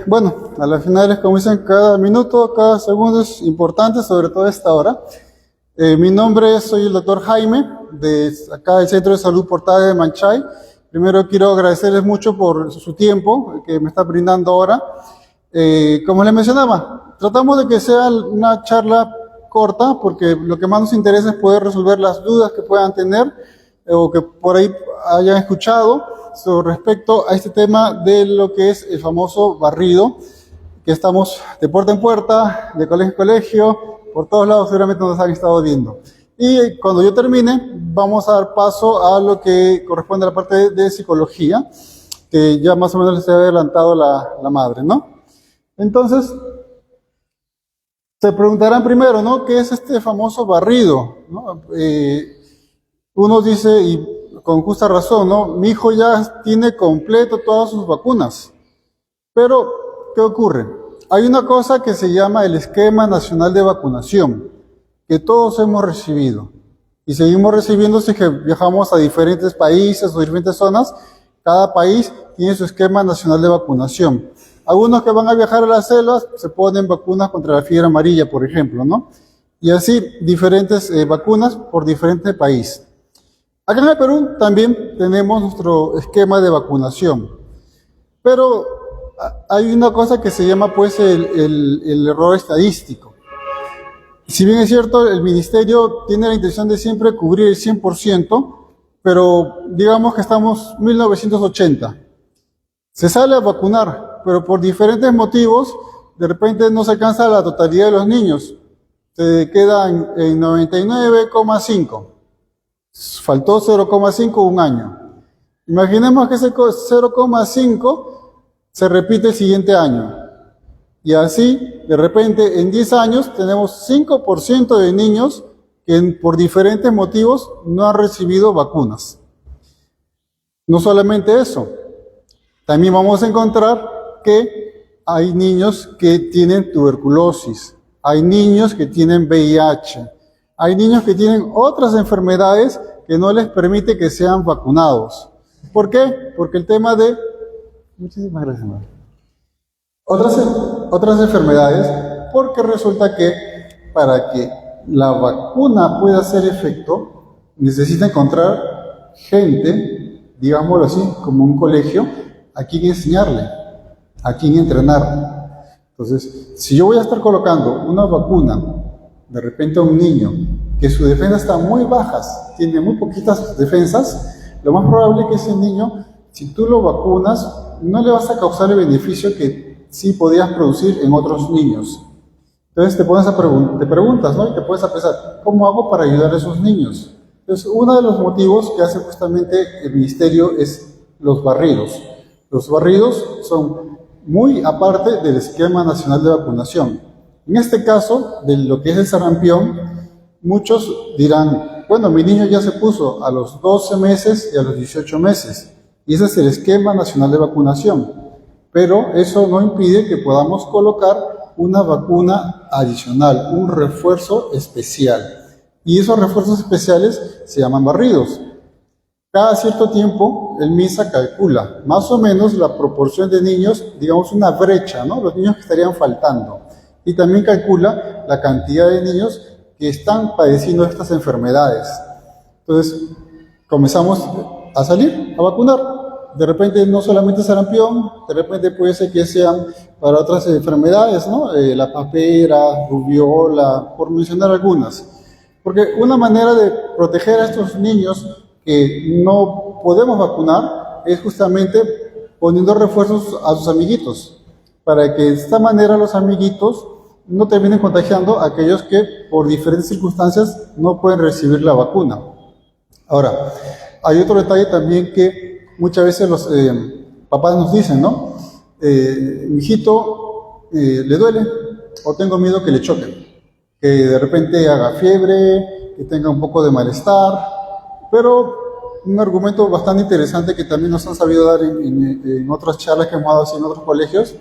Bueno, a las finales, como dicen, cada minuto, cada segundo es importante, sobre todo a esta hora. Mi nombre soy el doctor Jaime, de acá del Centro de Salud Portales de Manchay. Primero quiero agradecerles mucho por su tiempo que me está brindando ahora. Como les mencionaba, tratamos de que sea una charla corta, porque lo que más nos interesa es poder resolver las dudas que puedan tener o que por ahí hayan escuchado respecto a este tema de lo que es el famoso barrido, que estamos de puerta en puerta, de colegio en colegio, por todos lados seguramente nos han estado viendo. Y cuando yo termine, vamos a dar paso a lo que corresponde a la parte de psicología, que ya más o menos les había adelantado la madre, ¿no? Entonces, se preguntarán primero, ¿no? ¿Qué es este famoso barrido? ¿No? Uno dice, y con justa razón, ¿no? Mi hijo ya tiene completo todas sus vacunas. Pero, ¿qué ocurre? Hay una cosa que se llama el Esquema Nacional de Vacunación, que todos hemos recibido. Y seguimos recibiendo si que viajamos a diferentes países o diferentes zonas. Cada país tiene su Esquema Nacional de Vacunación. Algunos que van a viajar a las selvas se ponen vacunas contra la fiebre amarilla, por ejemplo, ¿no? Y así diferentes vacunas por diferentes países. Acá en el Perú también tenemos nuestro esquema de vacunación, pero hay una cosa que se llama pues el error estadístico. Si bien es cierto, el ministerio tiene la intención de siempre cubrir el 100%, pero digamos que estamos en 1980. Se sale a vacunar, pero por diferentes motivos, de repente no se alcanza la totalidad de los niños. Se queda en 99,5. Faltó 0,5 un año. Imaginemos que ese 0,5 se repite el siguiente año. Y así, de repente, en 10 años, tenemos 5% de niños que por diferentes motivos no han recibido vacunas. No solamente eso, también vamos a encontrar que hay niños que tienen tuberculosis, hay niños que tienen VIH, hay niños que tienen otras enfermedades que no les permite que sean vacunados. ¿Por qué? Porque el tema de... Muchísimas gracias, madre. Otras enfermedades, porque resulta que para que la vacuna pueda hacer efecto, necesita encontrar gente, digámoslo así, como un colegio, a quien enseñarle, a quien entrenar. Entonces, si yo voy a estar colocando una vacuna de repente a un niño que sus defensas están muy bajas, tiene muy poquitas defensas, lo más probable es que ese niño, si tú lo vacunas, no le vas a causar el beneficio que sí podías producir en otros niños. Entonces te preguntas, ¿no? Y te puedes pensar, ¿cómo hago para ayudar a esos niños? Entonces, uno de los motivos que hace justamente el ministerio es los barridos. Los barridos son muy aparte del Esquema Nacional de Vacunación. En este caso, de lo que es el sarampión, muchos dirán, bueno, mi niño ya se puso a los 12 meses y a los 18 meses, y ese es el Esquema Nacional de Vacunación, pero eso no impide que podamos colocar una vacuna adicional, un refuerzo especial, y esos refuerzos especiales se llaman barridos. Cada cierto tiempo, el MINSA calcula más o menos la proporción de niños, digamos una brecha, ¿no? Los niños que estarían faltando. Y también calcula la cantidad de niños que están padeciendo estas enfermedades. Entonces, comenzamos a salir, a vacunar. De repente no solamente sarampión, de repente puede ser que sean para otras enfermedades, ¿no? La papera, rubiola, por mencionar algunas. Porque una manera de proteger a estos niños que no podemos vacunar es justamente poniendo refuerzos a sus amiguitos, para que de esta manera los amiguitos no terminen contagiando a aquellos que por diferentes circunstancias no pueden recibir la vacuna. Ahora, hay otro detalle también que muchas veces los papás nos dicen, ¿no? Mi hijito le duele o tengo miedo que le choquen, que de repente haga fiebre, que tenga un poco de malestar, pero un argumento bastante interesante que también nos han sabido dar en otras charlas que hemos dado así en otros colegios,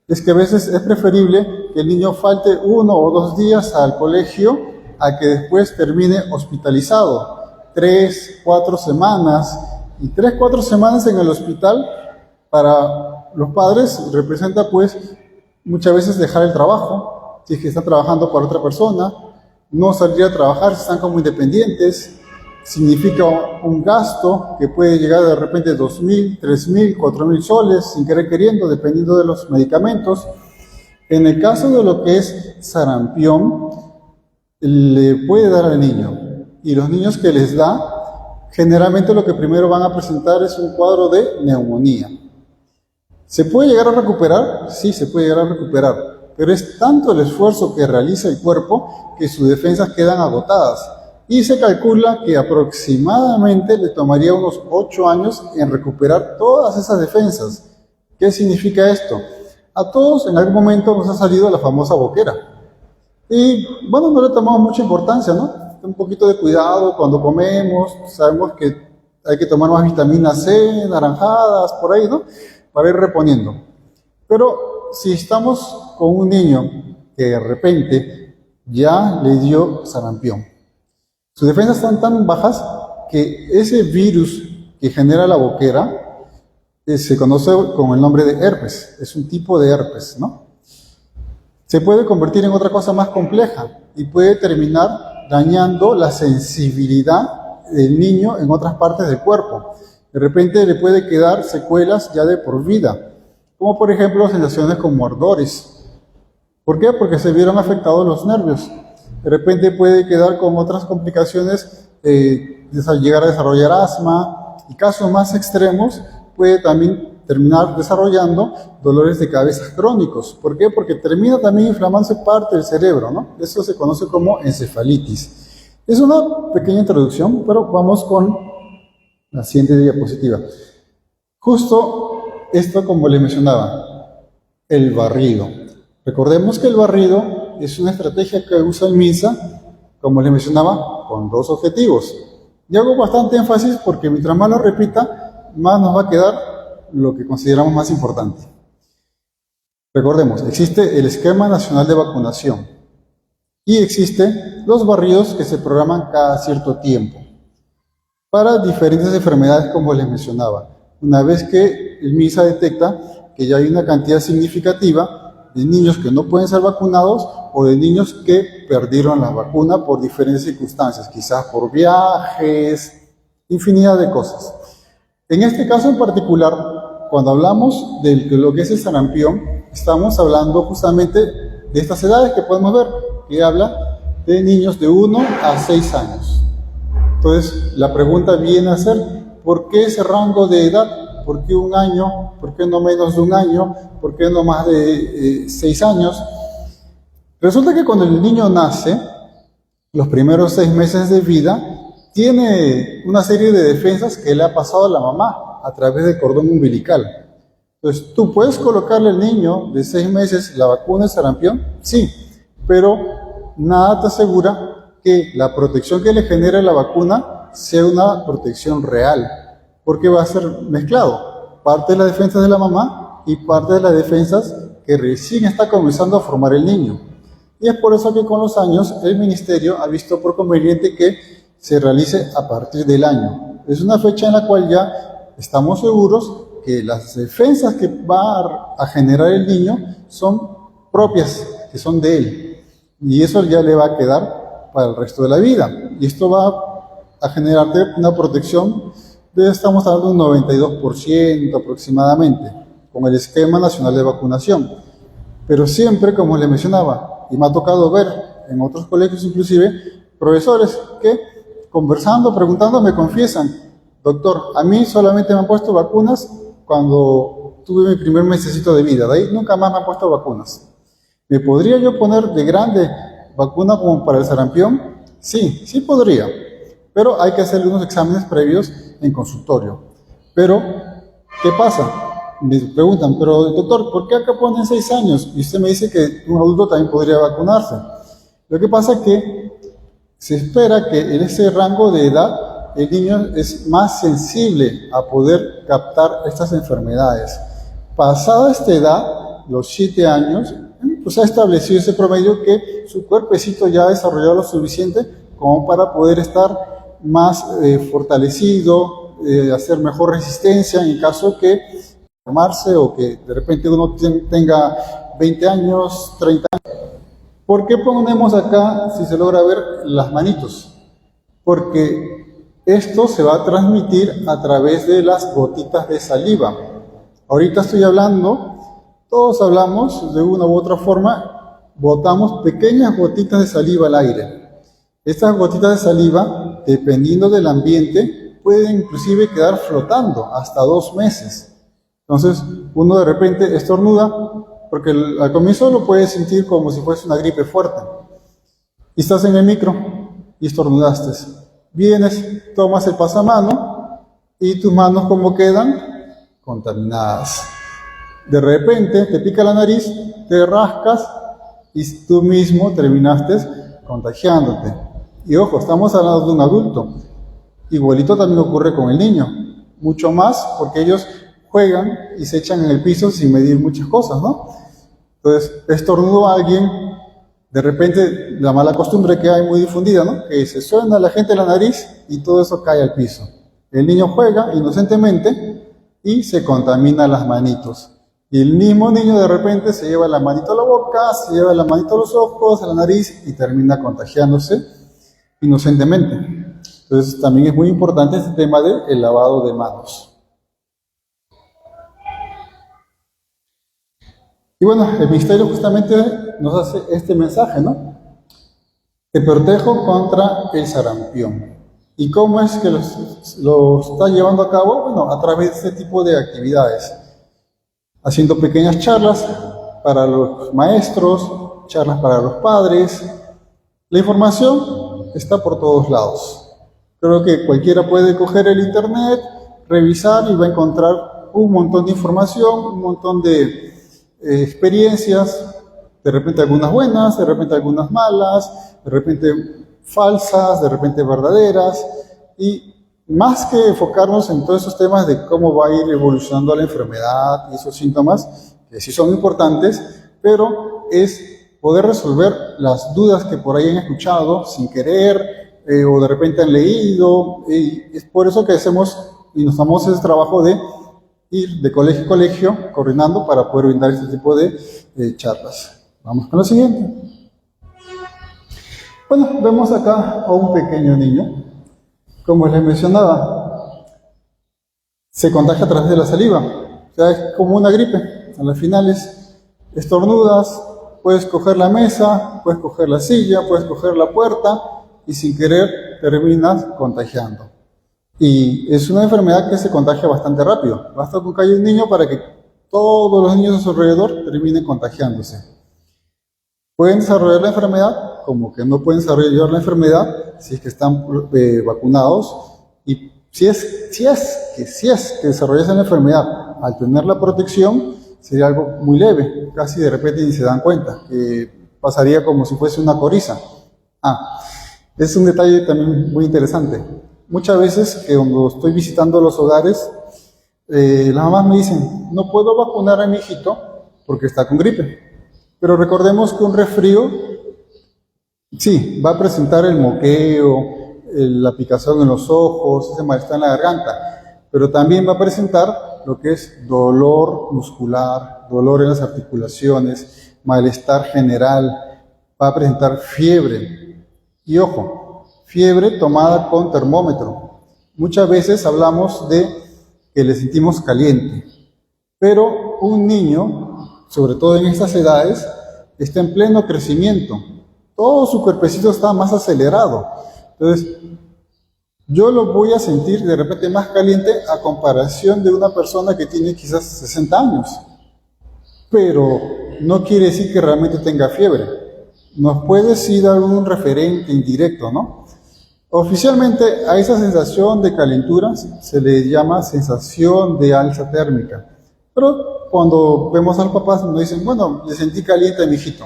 es que a veces es preferible que el niño falte 1 o 2 días al colegio a que después termine hospitalizado. 3, 4 semanas, y 3, 4 semanas en el hospital para los padres representa pues muchas veces dejar el trabajo, si es que están trabajando para otra persona, no salir a trabajar si están como independientes, significa un gasto que puede llegar de repente a 2.000, 3.000, 4.000 soles, sin querer queriendo, dependiendo de los medicamentos. En el caso de lo que es sarampión, le puede dar al niño, y los niños que les da, generalmente lo que primero van a presentar es un cuadro de neumonía. ¿Se puede llegar a recuperar? Sí, se puede llegar a recuperar, pero es tanto el esfuerzo que realiza el cuerpo que sus defensas quedan agotadas, y se calcula que aproximadamente le tomaría unos 8 años en recuperar todas esas defensas. ¿Qué significa esto? A todos en algún momento nos ha salido la famosa boquera. Y bueno, no le tomamos mucha importancia, ¿no? Un poquito de cuidado cuando comemos, sabemos que hay que tomar más vitamina C, naranjadas, por ahí, ¿no? Para ir reponiendo. Pero si estamos con un niño que de repente ya le dio sarampión, sus defensas están tan bajas que ese virus que genera la boquera se conoce con el nombre de herpes, es un tipo de herpes, ¿no? Se puede convertir en otra cosa más compleja y puede terminar dañando la sensibilidad del niño en otras partes del cuerpo. De repente le puede quedar secuelas ya de por vida, como por ejemplo sensaciones como ardores. ¿Por qué? Porque se vieron afectados los nervios. De repente puede quedar con otras complicaciones, llegar a desarrollar asma, y casos más extremos puede también terminar desarrollando dolores de cabeza crónicos. ¿Por qué? Porque termina también inflamándose parte del cerebro, ¿no? Eso se conoce como encefalitis. Es una pequeña introducción, pero vamos con la siguiente diapositiva. Justo esto, como les mencionaba, el barrido. Recordemos que el barrido es una estrategia que usa el MINSA, como les mencionaba, con 2 objetivos. Y hago bastante énfasis porque mientras más lo repita, más nos va a quedar lo que consideramos más importante. Recordemos, existe el Esquema Nacional de Vacunación y existen los barridos que se programan cada cierto tiempo para diferentes enfermedades, como les mencionaba. Una vez que el MINSA detecta que ya hay una cantidad significativa de niños que no pueden ser vacunados o de niños que perdieron la vacuna por diferentes circunstancias, quizás por viajes, infinidad de cosas. En este caso en particular, cuando hablamos de lo que es el sarampión, estamos hablando justamente de estas edades que podemos ver, que habla de niños de 1 a 6 años. Entonces, la pregunta viene a ser, ¿por qué ese rango de edad? ¿Por qué 1 año? ¿Por qué no menos de 1 año? ¿Por qué no más de 6 años? Resulta que cuando el niño nace, los primeros 6 meses de vida, tiene una serie de defensas que le ha pasado a la mamá a través del cordón umbilical. Entonces, ¿tú puedes colocarle al niño de 6 meses la vacuna de sarampión? Sí, pero nada te asegura que la protección que le genere la vacuna sea una protección real, porque va a ser mezclado, parte de las defensas de la mamá y parte de las defensas que recién está comenzando a formar el niño. Y es por eso que con los años el Ministerio ha visto por conveniente que se realice a partir del año. Es una fecha en la cual ya estamos seguros que las defensas que va a generar el niño son propias, que son de él. Y eso ya le va a quedar para el resto de la vida. Y esto va a generarte una protección estamos hablando de un 92% aproximadamente, con el Esquema Nacional de Vacunación. Pero siempre, como les mencionaba, y me ha tocado ver en otros colegios inclusive, profesores que conversando, preguntando, me confiesan, doctor, a mí solamente me han puesto vacunas cuando tuve mi primer mesecito de vida, de ahí nunca más me han puesto vacunas. ¿Me podría yo poner de grande vacuna como para el sarampión? Sí, sí podría, pero hay que hacerle unos exámenes previos en consultorio. Pero, ¿qué pasa? Me preguntan, pero doctor, ¿por qué acá ponen 6 años? Y usted me dice que un adulto también podría vacunarse. Lo que pasa es que se espera que en ese rango de edad el niño es más sensible a poder captar estas enfermedades. Pasada esta edad, los 7 años, pues ha establecido ese promedio que su cuerpecito ya ha desarrollado lo suficiente como para poder estar más fortalecido, hacer mejor resistencia en caso que formarse o que de repente uno tenga 20 años, 30 años. ¿Por qué ponemos acá, si se logra ver, las manitos? Porque esto se va a transmitir a través de las gotitas de saliva. Ahorita estoy hablando, todos hablamos de una u otra forma, botamos pequeñas gotitas de saliva al aire. Estas gotitas de saliva, dependiendo del ambiente, pueden inclusive quedar flotando hasta 2 meses. Entonces, uno de repente estornuda, porque al comienzo lo puedes sentir como si fuese una gripe fuerte. Y estás en el micro y estornudaste. Vienes, tomas el pasamano y tus manos, ¿cómo quedan? Contaminadas. De repente te pica la nariz, te rascas y tú mismo terminaste contagiándote. Y ojo, estamos hablando de un adulto. Igualito también ocurre con el niño. Mucho más porque ellos juegan y se echan en el piso sin medir muchas cosas, ¿no? Entonces, estornudo a alguien, de repente la mala costumbre que hay muy difundida, ¿no? Que se suena a la gente la nariz y todo eso cae al piso. El niño juega inocentemente y se contamina las manitos. Y el mismo niño de repente se lleva la manito a la boca, se lleva la manito a los ojos, a la nariz y termina contagiándose inocentemente. Entonces también es muy importante este tema del lavado de manos. Y bueno, el ministerio justamente nos hace este mensaje, ¿no? Te protejo contra el sarampión. ¿Y cómo es que lo está llevando a cabo? Bueno, a través de este tipo de actividades. Haciendo pequeñas charlas para los maestros, charlas para los padres. La información está por todos lados. Creo que cualquiera puede coger el internet, revisar y va a encontrar un montón de información, un montón de experiencias, de repente algunas buenas, de repente algunas malas, de repente falsas, de repente verdaderas, y más que enfocarnos en todos esos temas de cómo va a ir evolucionando la enfermedad y esos síntomas, que sí son importantes, pero es poder resolver las dudas que por ahí han escuchado sin querer, o de repente han leído, y es por eso que hacemos y nos damos ese trabajo de ir de colegio a colegio coordinando para poder brindar este tipo de charlas. Vamos con lo siguiente. Bueno, vemos acá a un pequeño niño. Como les mencionaba, se contagia a través de la saliva. O sea, es como una gripe. A las finales, estornudas, puedes coger la mesa, puedes coger la silla, puedes coger la puerta y sin querer terminas contagiando. Y es una enfermedad que se contagia bastante rápido. Basta con que haya un niño para que todos los niños a su alrededor terminen contagiándose. Pueden desarrollar la enfermedad, como que no pueden desarrollar la enfermedad si es que están vacunados. Y si es que desarrollasen la enfermedad al tener la protección, sería algo muy leve. Casi de repente ni se dan cuenta. Pasaría como si fuese una coriza. Es un detalle también muy interesante. Muchas veces cuando estoy visitando los hogares, las mamás me dicen, no puedo vacunar a mi hijito porque está con gripe. Pero recordemos que un resfrío, sí, va a presentar el moqueo, la picazón en los ojos, ese malestar en la garganta, pero también va a presentar lo que es dolor muscular, dolor en las articulaciones, malestar general, va a presentar fiebre. Y ojo, fiebre tomada con termómetro. Muchas veces hablamos de que le sentimos caliente, pero un niño, sobre todo en estas edades, está en pleno crecimiento. Todo su cuerpecito está más acelerado. Entonces, yo lo voy a sentir de repente más caliente a comparación de una persona que tiene quizás 60 años. Pero no quiere decir que realmente tenga fiebre. Nos puede sí dar un referente indirecto, ¿no? Oficialmente a esa sensación de calentura se le llama sensación de alza térmica. Pero cuando vemos a los papás nos dicen, bueno, le sentí caliente a mi hijito.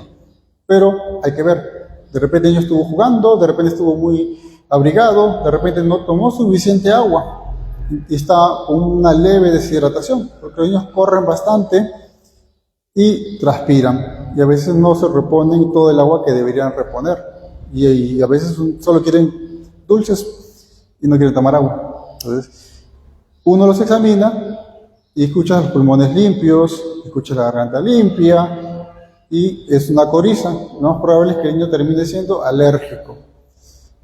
Pero hay que ver, de repente el niño estuvo jugando, de repente estuvo muy abrigado, de repente no tomó suficiente agua y está con una leve deshidratación, porque los niños corren bastante y transpiran y a veces no se reponen todo el agua que deberían reponer y a veces solo quieren dulces y no quieren tomar agua. Entonces, uno los examina y escuchas los pulmones limpios, escuchas la garganta limpia y es una coriza. Lo más probable es que el niño termine siendo alérgico.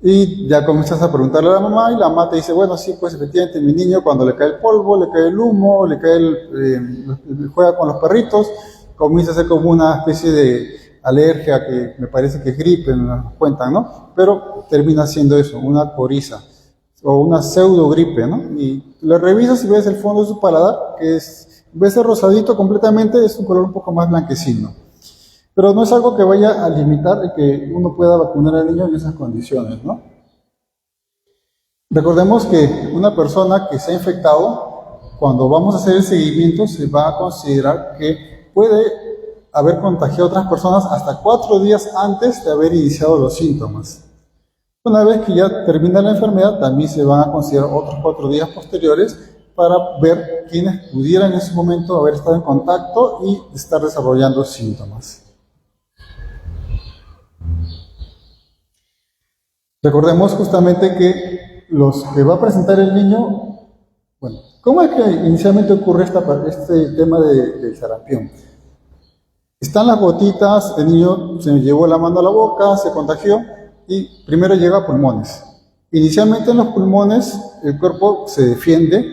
Y ya comienzas a preguntarle a la mamá y la mamá te dice, bueno, sí, pues efectivamente mi niño cuando le cae el polvo, le cae el humo, le cae juega con los perritos, comienza a ser como una especie de alergia que me parece que es gripe, nos cuentan, ¿no? Pero termina siendo eso, una coriza o una pseudo gripe, ¿no? Y le revisas y ves el fondo de su paladar, que es, en vez de rosadito completamente, es un color un poco más blanquecino. Pero no es algo que vaya a limitar el que uno pueda vacunar al niño en esas condiciones, ¿no? Recordemos que una persona que se ha infectado, cuando vamos a hacer el seguimiento, se va a considerar que puede haber contagiado a otras personas hasta 4 días antes de haber iniciado los síntomas. Una vez que ya termina la enfermedad, también se van a considerar otros 4 días posteriores para ver quiénes pudieran en ese momento haber estado en contacto y estar desarrollando síntomas. Recordemos justamente que los que va a presentar el niño, bueno, ¿cómo es que inicialmente ocurre este tema del sarampión? Están las gotitas, el niño se llevó la mano a la boca, se contagió y primero llega a pulmones. Inicialmente en los pulmones el cuerpo se defiende,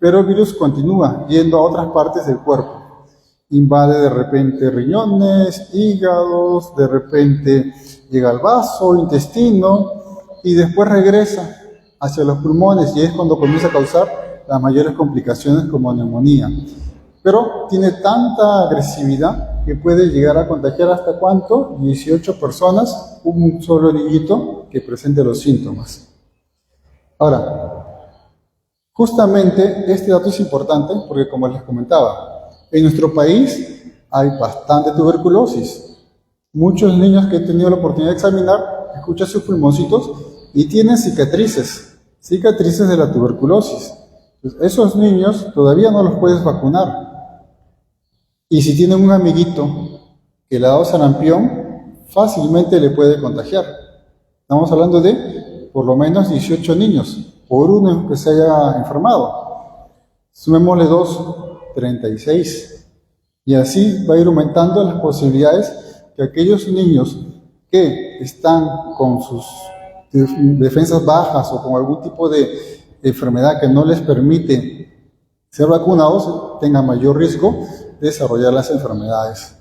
pero el virus continúa yendo a otras partes del cuerpo. Invade de repente riñones, hígados, de repente llega al vaso, intestino, y después regresa hacia los pulmones y es cuando comienza a causar las mayores complicaciones como neumonía. Pero tiene tanta agresividad que puede llegar a contagiar hasta ¿cuánto? 18 personas, un solo niñito que presente los síntomas. Ahora, justamente este dato es importante porque como les comentaba, en nuestro país hay bastante tuberculosis. Muchos niños que he tenido la oportunidad de examinar, escuchan sus pulmoncitos y tienen cicatrices de la tuberculosis. Entonces, esos niños todavía no los puedes vacunar. Y si tienen un amiguito que le ha dado sarampión, fácilmente le puede contagiar. Estamos hablando de por lo menos 18 niños, por uno que se haya enfermado. Sumémosle 2, 36. Y así va a ir aumentando las posibilidades que aquellos niños que están con sus defensas bajas o con algún tipo de enfermedad que no les permite ser vacunados tengan mayor riesgo de desarrollar las enfermedades.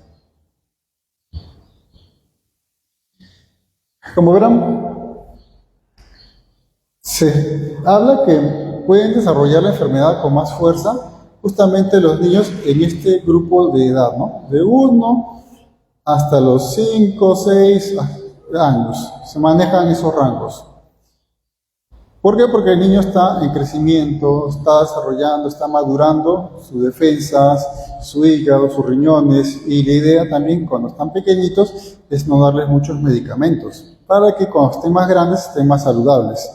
Como verán, se habla que pueden desarrollar la enfermedad con más fuerza justamente los niños en este grupo de edad, ¿no? De 1 hasta los 5, 6 años, se manejan esos rangos. ¿Por qué? Porque el niño está en crecimiento, está desarrollando, está madurando sus defensas, su hígado, sus riñones, y la idea también cuando están pequeñitos es no darles muchos medicamentos, para que cuando estén más grandes estén más saludables.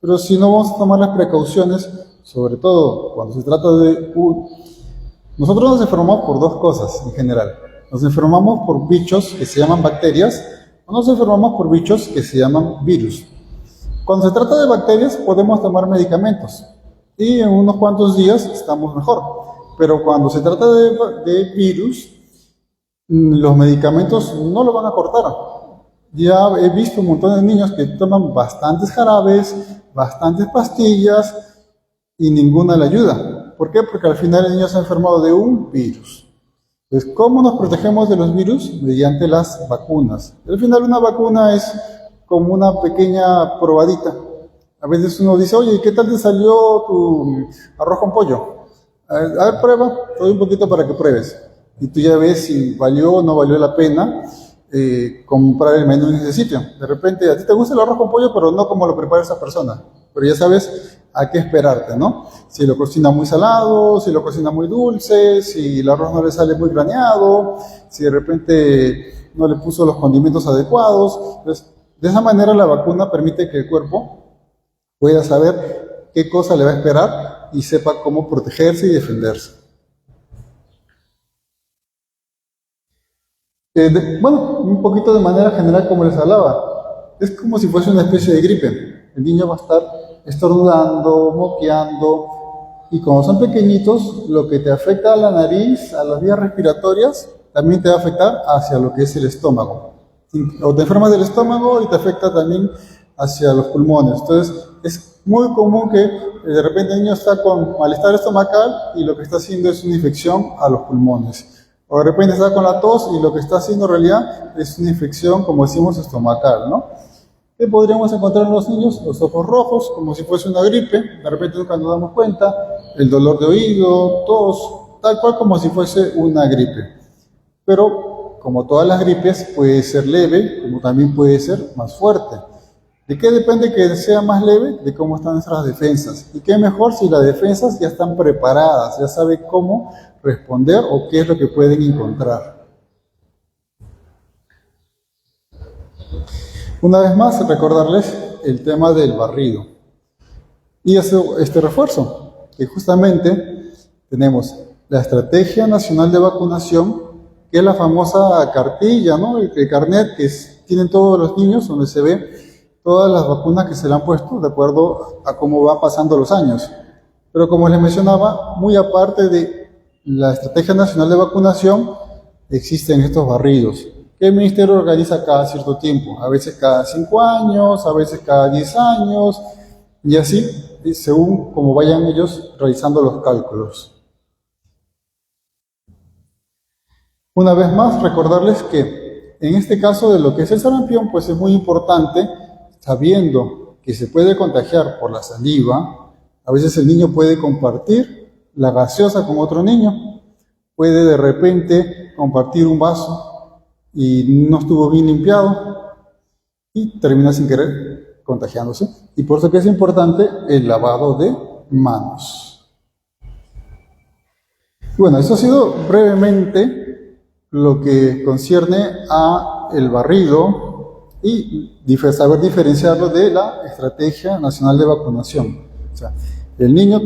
Pero si no vamos a tomar las precauciones, sobre todo cuando se trata de... Nosotros nos enfermamos por 2 cosas en general. Nos enfermamos por bichos que se llaman bacterias, o nos enfermamos por bichos que se llaman virus. Cuando se trata de bacterias podemos tomar medicamentos y en unos cuantos días estamos mejor. Pero cuando se trata de virus, los medicamentos no lo van a cortar. Ya he visto un montón de niños que toman bastantes jarabes, bastantes pastillas y ninguna le ayuda. ¿Por qué? Porque al final el niño se ha enfermado de un virus. Entonces, ¿cómo nos protegemos de los virus? Mediante las vacunas. Al final una vacuna es como una pequeña probadita. A veces uno dice, oye, ¿qué tal te salió tu arroz con pollo? A ver, prueba, te doy un poquito para que pruebes. Y tú ya ves si valió o no valió la pena comprar el menú en ese sitio. De repente, a ti te gusta el arroz con pollo, pero no como lo prepara esa persona. Pero ya sabes a qué esperarte, ¿no? Si lo cocina muy salado, si lo cocina muy dulce, si el arroz no le sale muy graneado, si de repente no le puso los condimentos adecuados. Entonces, de esa manera la vacuna permite que el cuerpo pueda saber qué cosa le va a esperar y sepa cómo protegerse y defenderse. Bueno, un poquito de manera general como les hablaba, es como si fuese una especie de gripe. El niño va a estar estornudando, moqueando y cuando son pequeñitos, lo que te afecta a la nariz, a las vías respiratorias, también te va a afectar hacia lo que es el estómago. O te enfermas del estómago y te afecta también hacia los pulmones. Entonces, es muy común que de repente el niño está con malestar estomacal y lo que está haciendo es una infección a los pulmones. O de repente está con la tos y lo que está haciendo en realidad es una infección, como decimos, estomacal, ¿no? ¿Qué podríamos encontrar en los niños? Los ojos rojos, como si fuese una gripe, de repente nunca nos damos cuenta, el dolor de oído, tos, tal cual como si fuese una gripe. Pero, como todas las gripes, puede ser leve, como también puede ser más fuerte. ¿De qué depende que sea más leve? De cómo están nuestras defensas. Y qué mejor si las defensas ya están preparadas, ya saben cómo responder o qué es lo que pueden encontrar. Una vez más, recordarles el tema del barrido. Y este refuerzo, que justamente tenemos la Estrategia Nacional de Vacunación, que es la famosa cartilla, ¿no? El carnet que tienen todos los niños, donde se ve todas las vacunas que se le han puesto de acuerdo a cómo van pasando los años. Pero como les mencionaba, muy aparte de la Estrategia Nacional de Vacunación, existen estos barridos que el Ministerio organiza cada cierto tiempo, a veces cada 5 años, a veces cada 10 años, y así, según como vayan ellos realizando los cálculos. Una vez más, recordarles que en este caso de lo que es el sarampión, pues es muy importante, sabiendo que se puede contagiar por la saliva. A veces el niño puede compartir la gaseosa con otro niño, puede de repente compartir un vaso y no estuvo bien limpiado y termina sin querer contagiándose. Y por eso que es importante el lavado de manos. Bueno, eso ha sido brevemente lo que concierne a el barrido y saber diferenciarlo de la Estrategia Nacional de Vacunación. O sea, el niño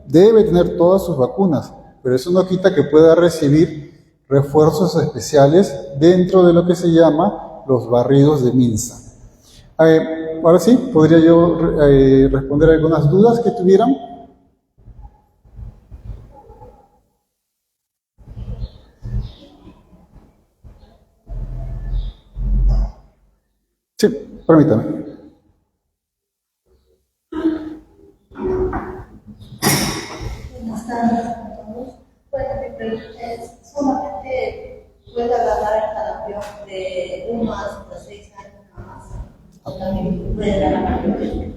debe tener todas sus vacunas, pero eso no quita que pueda recibir refuerzos especiales dentro de lo que se llama los barridos de MINSA. Ahora sí, podría yo responder algunas dudas que tuvieran. Sí, permítame. Buenas tardes a todos. Bueno, mi pregunta es, ¿solamente puede agarrar el sarampión de 1 hasta 6 años nada más? ¿O también puede dar a mayores?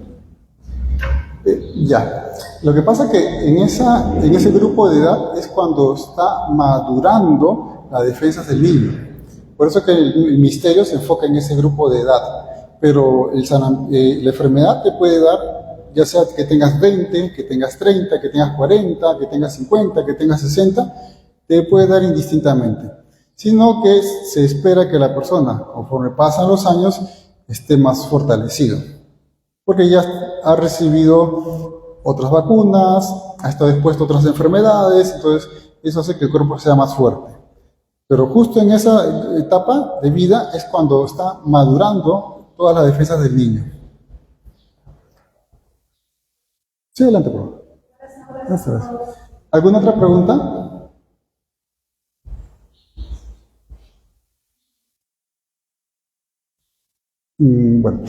Ya. Lo que pasa es que en ese grupo de edad es cuando está madurando las defensas del niño. Por eso que el misterio se enfoca en ese grupo de edad. Pero la enfermedad te puede dar, ya sea que tengas 20, que tengas 30, que tengas 40, que tengas 50, que tengas 60, te puede dar indistintamente. Sino que se espera que la persona, conforme pasan los años, esté más fortalecido. Porque ya ha recibido otras vacunas, ha estado expuesto a otras enfermedades, entonces eso hace que el cuerpo sea más fuerte. Pero justo en esa etapa de vida es cuando está madurando todas las defensas del niño. Sí, adelante, por favor. Gracias. ¿Alguna otra pregunta? Bueno.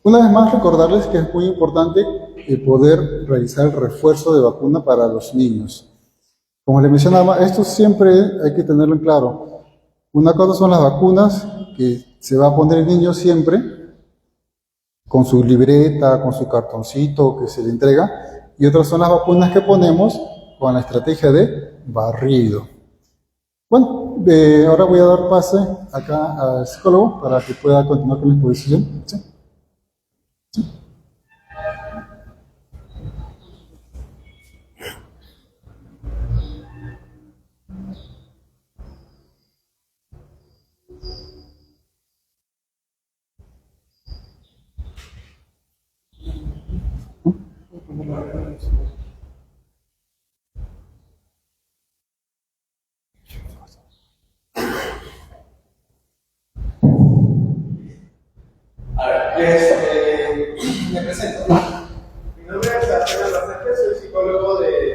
Una vez más, recordarles que es muy importante poder realizar el refuerzo de vacuna para los niños. Como les mencionaba, esto siempre hay que tenerlo en claro. Una cosa son las vacunas que se va a poner el niño siempre, con su libreta, con su cartoncito que se le entrega, y otras son las vacunas que ponemos con la estrategia de barrido. Bueno, ahora voy a dar pase acá al psicólogo para que pueda continuar con la exposición. ¿Sí? A ver, me presento. Mi nombre es Alfredo Vázquez, soy psicólogo de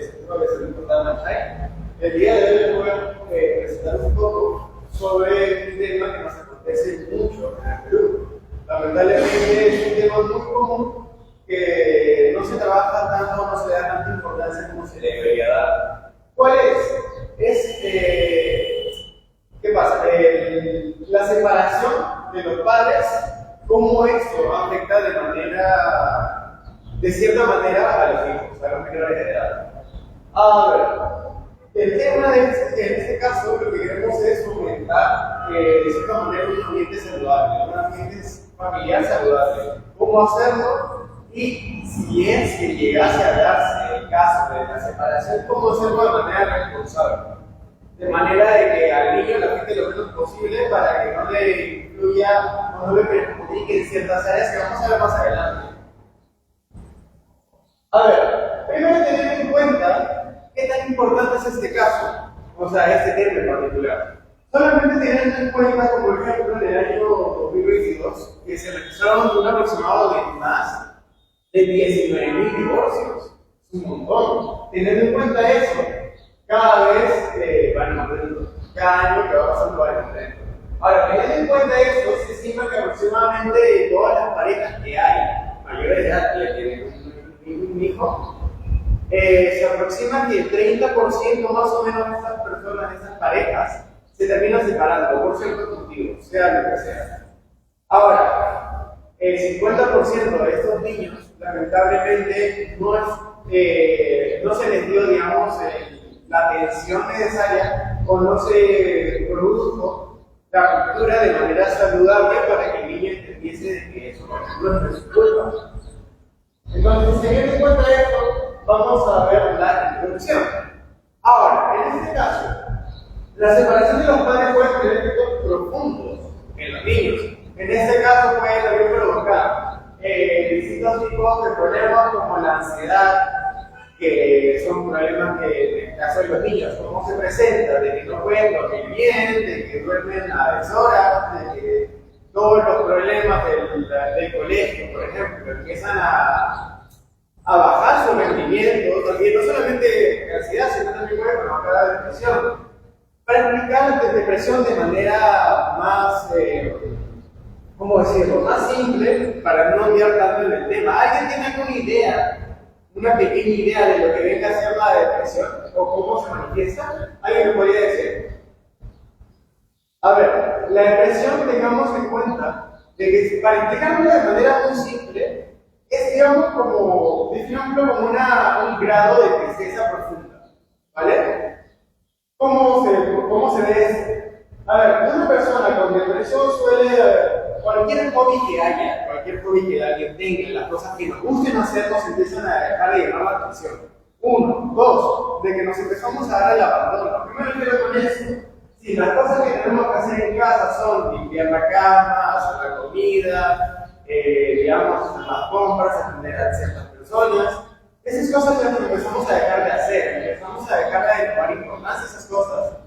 El día de hoy les voy a presentar un poco sobre un tema que nos acontece mucho en el Perú. Lamentablemente es un tema muy común que no se trabaja tanto, no se le da tanta importancia como se le debería dar. ¿Cuál es? ¿Qué pasa? La separación de los padres, cómo esto afecta de cierta manera a los hijos, a los menores de edad. A ver, el tema en este caso lo que queremos es fomentar de cierta manera un ambiente saludable, un ambiente familiar saludable. ¿Cómo hacerlo? Y si es que llegase a darse el caso de la separación, ¿cómo hacerlo de manera responsable? De manera de que al niño le afecte lo menos posible para que no le influya o no le perjudique en ciertas áreas que vamos a ver más adelante. A ver, primero tener en cuenta qué tan importante es este caso, o sea, este tema en particular. Solamente teniendo en cuenta, como por ejemplo, en el año 2022, que se registraron un aproximado de más de 19.000 divorcios. Es un montón. Teniendo en cuenta eso, cada vez van aumentando. Cada año que va pasando va aumentando. Ahora, teniendo en cuenta esto, se estima que aproximadamente de todas las parejas que hay, mayores de edad, que tienen un hijo, se aproxima que el 30% más o menos de estas personas, de estas parejas, se terminan separando por ciertos motivos, sea lo que sea. Ahora, el 50% de estos niños, lamentablemente, no se les dio, digamos, la atención necesaria o no se produjo la cultura de manera saludable para que el niño entendiese de que eso no es su culpa. Entonces, teniendo en cuenta esto, vamos a ver la introducción. Ahora, en este caso, la separación de los padres puede tener efectos profundos en los niños. En este caso puede también provocar distintos tipos de problemas como la ansiedad, que son problemas que en el caso de los niños, cómo se presenta, de que no pueden dormir bien, de que duermen a deshoras, de que todos los problemas del colegio, por ejemplo, empiezan a bajar su rendimiento, también no solamente ansiedad, sino también puede provocar la depresión. Para explicar la depresión de manera más, ¿cómo decirlo?, más simple, para no enviar tanto en el tema. ¿Alguien tiene alguna idea, una pequeña idea de lo que venga a ser la depresión o cómo se manifiesta? ¿Alguien me podría decir? A ver, la depresión, tengamos en cuenta de que, para explicarlo de manera muy simple, es, digamos, como, definámoslo como un grado de tristeza profunda, ¿vale? ¿Cómo se ve esto? A ver, una persona con depresión suele, cualquier hobby que alguien tenga, las cosas que nos gusten hacer, nos empiezan a dejar de llamar la atención. Uno, dos, de que nos empezamos a dar el abandono. Primero quiero con esto. Si las cosas que tenemos que hacer en casa son limpiar la cama, hacer la comida, digamos, hacer las compras, atender a ciertas personas, esas cosas las empezamos a dejar de hacer, empezamos a dejar de tomar importancia a esas cosas,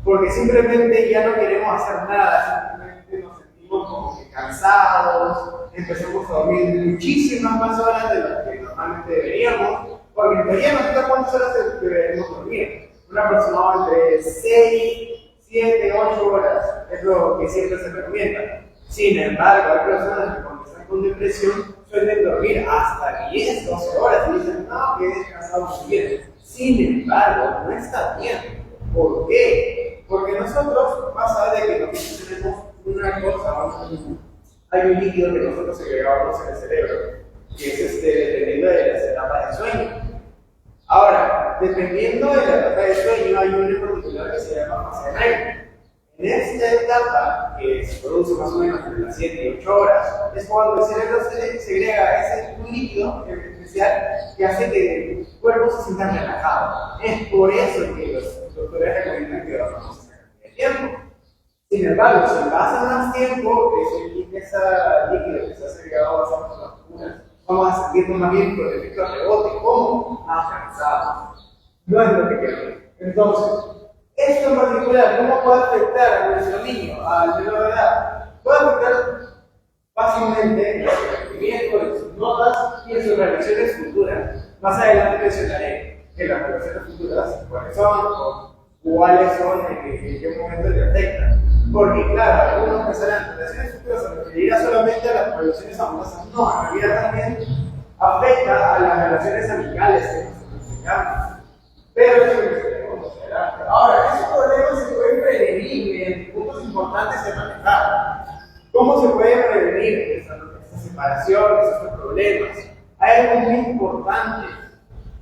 porque simplemente ya no queremos hacer nada, simplemente nos sentimos como que cansados, empezamos a dormir muchísimas más horas de las que normalmente deberíamos, porque en teoría nosotros cuántas horas deberíamos dormir, un aproximado entre 6, 7, 8 horas, es lo que siempre se recomienda. Sin embargo, hay personas que cuando están con depresión suelen dormir hasta 10, 12 horas y dicen, no, que he descansado muy bien. Sin embargo, no está bien. ¿Por qué? Porque nosotros pasa de que nosotros tenemos una cosa, hay un líquido que nosotros segregamos en el cerebro, que es dependiendo de las etapas de sueño. Ahora, dependiendo de la etapa de sueño, hay una en particular que se llama fase REM. En esta etapa, que se produce más o menos entre las 7 y 8 horas, es cuando el cerebro segrega ese líquido especial que hace que el cuerpo se sienta relajado. Es por eso que los doctores recomiendan que dormamos esa cantidad de tiempo. Sin embargo, si pasa más tiempo, ese líquido que se ha segregado va a ser más oscura. Vamos a sentirnos más bien con el efecto rebote, como más cansados. No es lo que queremos. Entonces, esto en particular, ¿cómo puede afectar a nuestro niño, al menor de edad? Puede afectar fácilmente en su rendimiento, en sus notas y en sus relaciones futuras. Más adelante mencionaré que las relaciones futuras, cuáles son, cuáles son, en qué momento le afectan. Porque, claro, algunos pensarán, relaciones futuras se referirá solamente a las relaciones amorosas. No, en realidad también afecta a las relaciones amicales que nosotros tengamos. Pero eso es lo que tenemos más adelante. Ahora, esos problemas se pueden prevenir mediante puntos importantes de manejar. ¿Cómo se puede prevenir esta separación, estos problemas? Hay algo muy importante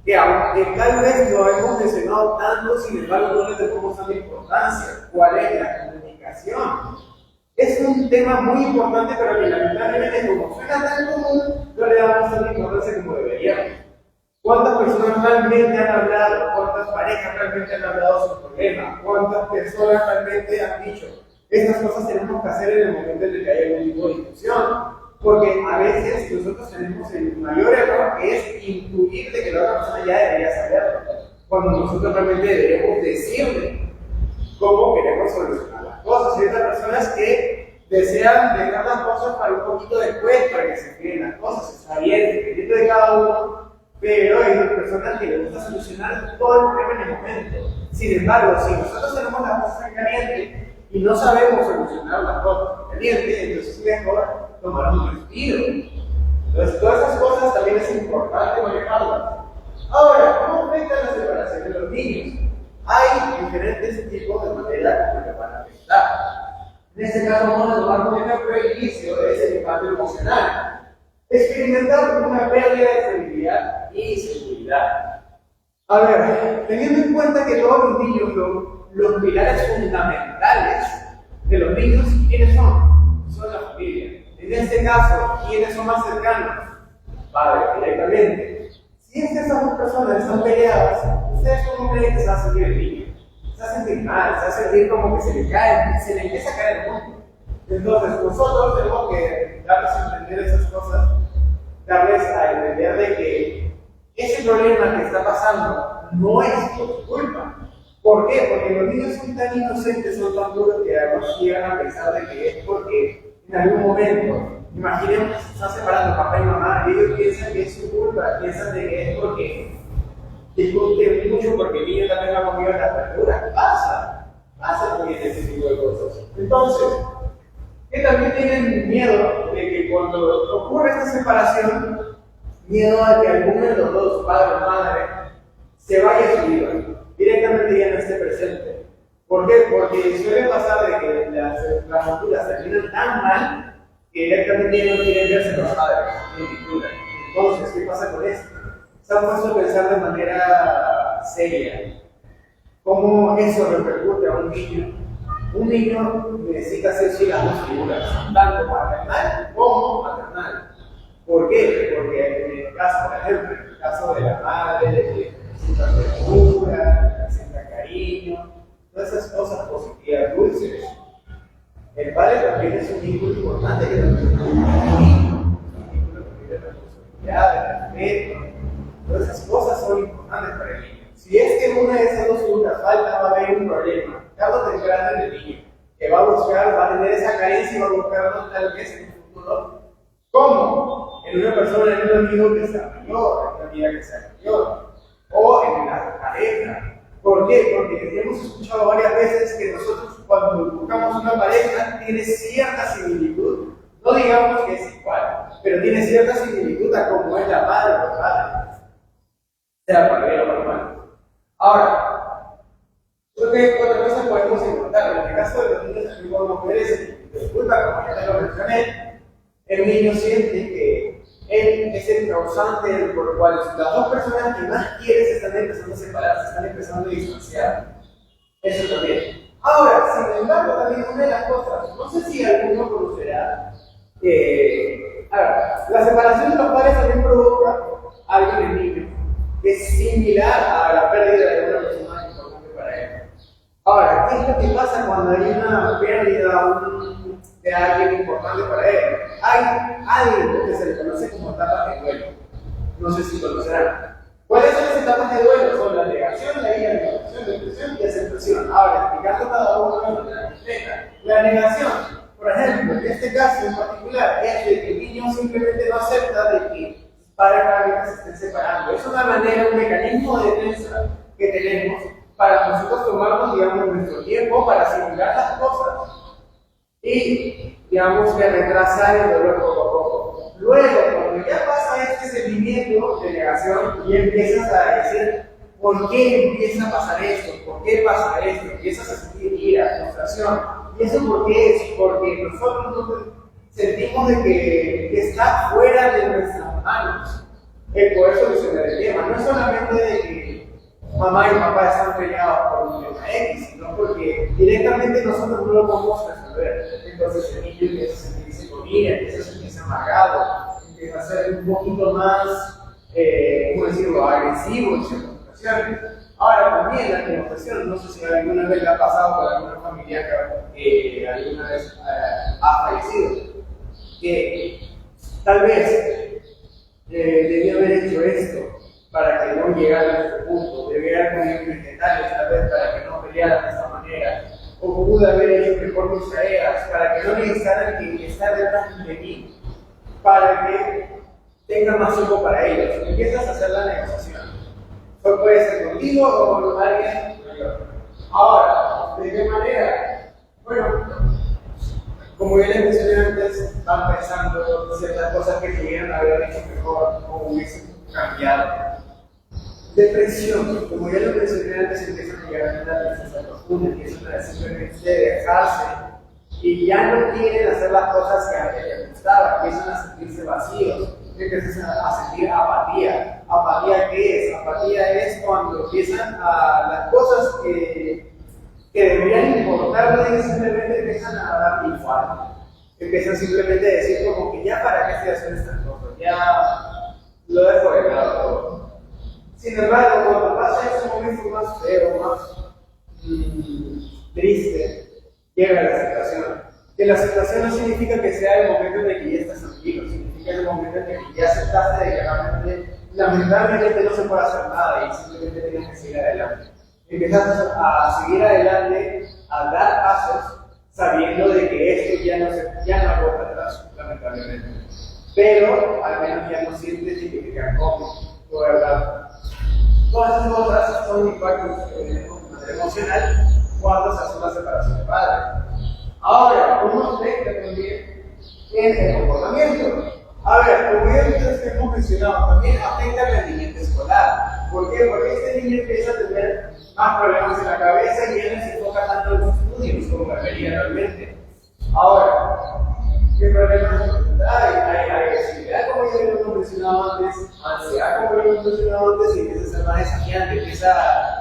que aunque tal vez lo hemos mencionado tanto, sin embargo no les damos tanta importancia. ¿Cuál es la comunicación? Es un tema muy importante, pero que lamentablemente, como suena tan común, no le damos tanta importancia como deberíamos. ¿Cuántas personas realmente han hablado? ¿Cuántas parejas realmente han hablado sus problemas? ¿Cuántas personas realmente han dicho? Estas cosas tenemos que hacer en el momento en el que hay algún tipo de discusión. Porque a veces nosotros tenemos el mayor error, que es intuir de que la otra persona ya debería saberlo. Cuando nosotros realmente deberíamos decirle cómo queremos solucionar las cosas. Hay otras personas que desean dejar las cosas para un poquito después, para que se queden las cosas. Está bien, dependiendo de cada uno. Pero hay otras personas que les gusta solucionar todo el problema en el momento. Sin embargo, si nosotros tenemos las cosas en caliente y no sabemos solucionar las cosas en caliente, entonces es mejor tomar un respiro. Entonces, todas esas cosas también es importante manejarlas. Ahora, ¿cómo afecta la separación de los niños? Hay diferentes tipos de manera que le van a afectar. En este caso, vamos a tomar como ejemplo el inicio de ese impacto emocional. Experimentar una pérdida de estabilidad y seguridad. A ver, teniendo en cuenta que todos los niños, los pilares fundamentales de los niños, ¿quiénes son? Son la familia. En este caso, ¿quiénes son más cercanos? Padre, directamente. Si es que esas dos personas están peleadas, ¿ustedes cómo creen que se va a sentir el niño? Se va a sentir mal, se va a sentir como que se le empieza a caer el mundo. Entonces, nosotros tenemos que darles a entender esas cosas, darles a entender de que ese problema que está pasando no es por su culpa. ¿Por qué? Porque los niños son tan inocentes, son tan duros que además llegan a pensar de que es porque en algún momento, imaginemos que se están separando papá y mamá, y ellos piensan que es su culpa, piensan de que es porque discuten mucho porque el niño también ha comido las verduras. Pasa también ese tipo de cosas. Entonces, que también tienen miedo de que cuando ocurre esta separación, miedo a que alguno de los dos, padre o madre, se vaya a su vida, directamente ya no esté presente. ¿Por qué? Porque suele pasar de que las rupturas terminan tan mal que directamente ya no quieren verse los padres en ruptura. Entonces, ¿qué pasa con esto? Se han puesto a pensar de manera seria cómo eso repercute a un niño. Un niño necesita ser las dos figuras, tanto paternal como maternal. ¿Por qué? Porque en el caso, por ejemplo, en el caso de la madre, de que necesita ternura, necesita cariño, todas esas cosas positivas, dulces. El padre también es un vínculo importante que también es un vínculo de responsabilidad, de respeto. Todas esas cosas son importantes para el niño. Si es que una de esas dos figuras falta, va a haber un problema. Tarde o temprano en el niño, que va a buscar, va a tener esa carencia y va a buscar tal vez en un futuro. ¿Cómo? En una persona, en un amigo que sea mayor, en una amiga que sea mayor, o en la pareja. ¿Por qué? Porque hemos escuchado varias veces que nosotros cuando buscamos una pareja tiene cierta similitud. No digamos que es igual, pero tiene cierta similitud a cómo es la madre o el padre. Sea para bien o para mal. Ahora, creo que otra cosa podemos encontrar. En el caso de los niños también podemos ver ese tipo de disculpa, como ya te lo mencioné. El niño siente que él es el causante por el cual las dos personas que más quiere se están empezando a separar, se están empezando a distanciar. Eso también. Ahora, sin embargo, también una de las cosas, no sé si alguno conocerá, la separación de los padres también provoca algo en el niño que es similar a la pérdida de una persona importante para él. Ahora, ¿qué es lo que pasa cuando hay una pérdida de alguien importante para él? Hay algo que se le conoce como etapas de duelo. No sé si conocerán. ¿Cuáles son las etapas de duelo? Son la negación, la idealización, la depresión y la aceptación. Ahora, explicando cada uno de manera completa. La negación, por ejemplo, en este caso en particular, es de que el niño simplemente no acepta de que padres realmente se estén separando. Es una manera, un mecanismo de defensa que tenemos para nosotros tomarnos como para asimilar las cosas y, digamos, que retrasar el dolor poco a poco. Luego, cuando ya pasa este sentimiento de negación y empiezas a decir, ¿por qué empieza a pasar esto? ¿Por qué pasa esto? Empiezas a sentir ira, frustración. ¿Y eso por qué es? Porque nosotros sentimos de que está fuera de nuestras manos el poder solucionar el tema. No es solamente de que mamá y papá están peleados por un tema X, sino porque directamente nosotros no lo podemos resolver. Entonces el niño empieza a sentirse con ira, empieza a sentirse amargado, empieza a ser un poquito más, ¿cómo decirlo?, agresivo en ciertas ocasiones. Ahora también la demostración, no sé si alguna vez le ha pasado con alguna familia que alguna vez ha fallecido, que tal vez debía haber hecho esto para que no llegara a este punto, debía haber comido vegetales tal vez para que no pelearan de esta manera, o pude haber hecho mejor mis tareas para que no necesitaran que estar detrás de mí, para que tengan más tiempo para ellos. Empiezas a hacer la negociación. Puede ser contigo o con alguien mayor. Ahora, ¿de qué manera? Bueno, como ya les mencioné antes, van pensando ciertas cosas que pudieran haber hecho mejor o hubiesen cambiado. Depresión, como ya lo mencioné antes, empiezan a llegar a una tristeza profunda, empiezan a simplemente dejarse y ya no quieren hacer las cosas que antes les gustaba, empiezan a sentirse vacíos, empiezan a sentir apatía. ¿Apatía qué es? Apatía es cuando empiezan a las cosas que deberían importarles, simplemente empiezan a dar igual. Empiezan simplemente a decir como que ya para qué estoy haciendo estas cosas, ya lo dejo de lado. Sin embargo, cuando pasa ese momento más feo, más triste, llega la aceptación. Que la aceptación no significa que sea el momento de que ya estás tranquilo, significa el momento en que ya aceptaste de que realmente, lamentablemente no se puede hacer nada y simplemente tienes que seguir adelante. Empiezas a seguir adelante, a dar pasos, sabiendo de que esto ya no hay vuelta atrás, lamentablemente. Pero al menos ya no sientes ni que te quedan cómodos, ¿verdad? Todas esas cosas son impactos emocional cuando se hace una separación de padres. Ahora, ¿cómo afecta también en el comportamiento? A ver, como ya hemos mencionado, también afecta el rendimiento escolar. ¿Por qué? Porque este niño empieza a tener más problemas en la cabeza y ya no se enfoca tanto en los estudios como debería realmente. Ahora, ¿qué problemas hay? Hay agresividad, como ya lo hemos mencionado antes, ansiedad, como lo hemos mencionado antes, y empieza a ser más desafiante, empieza,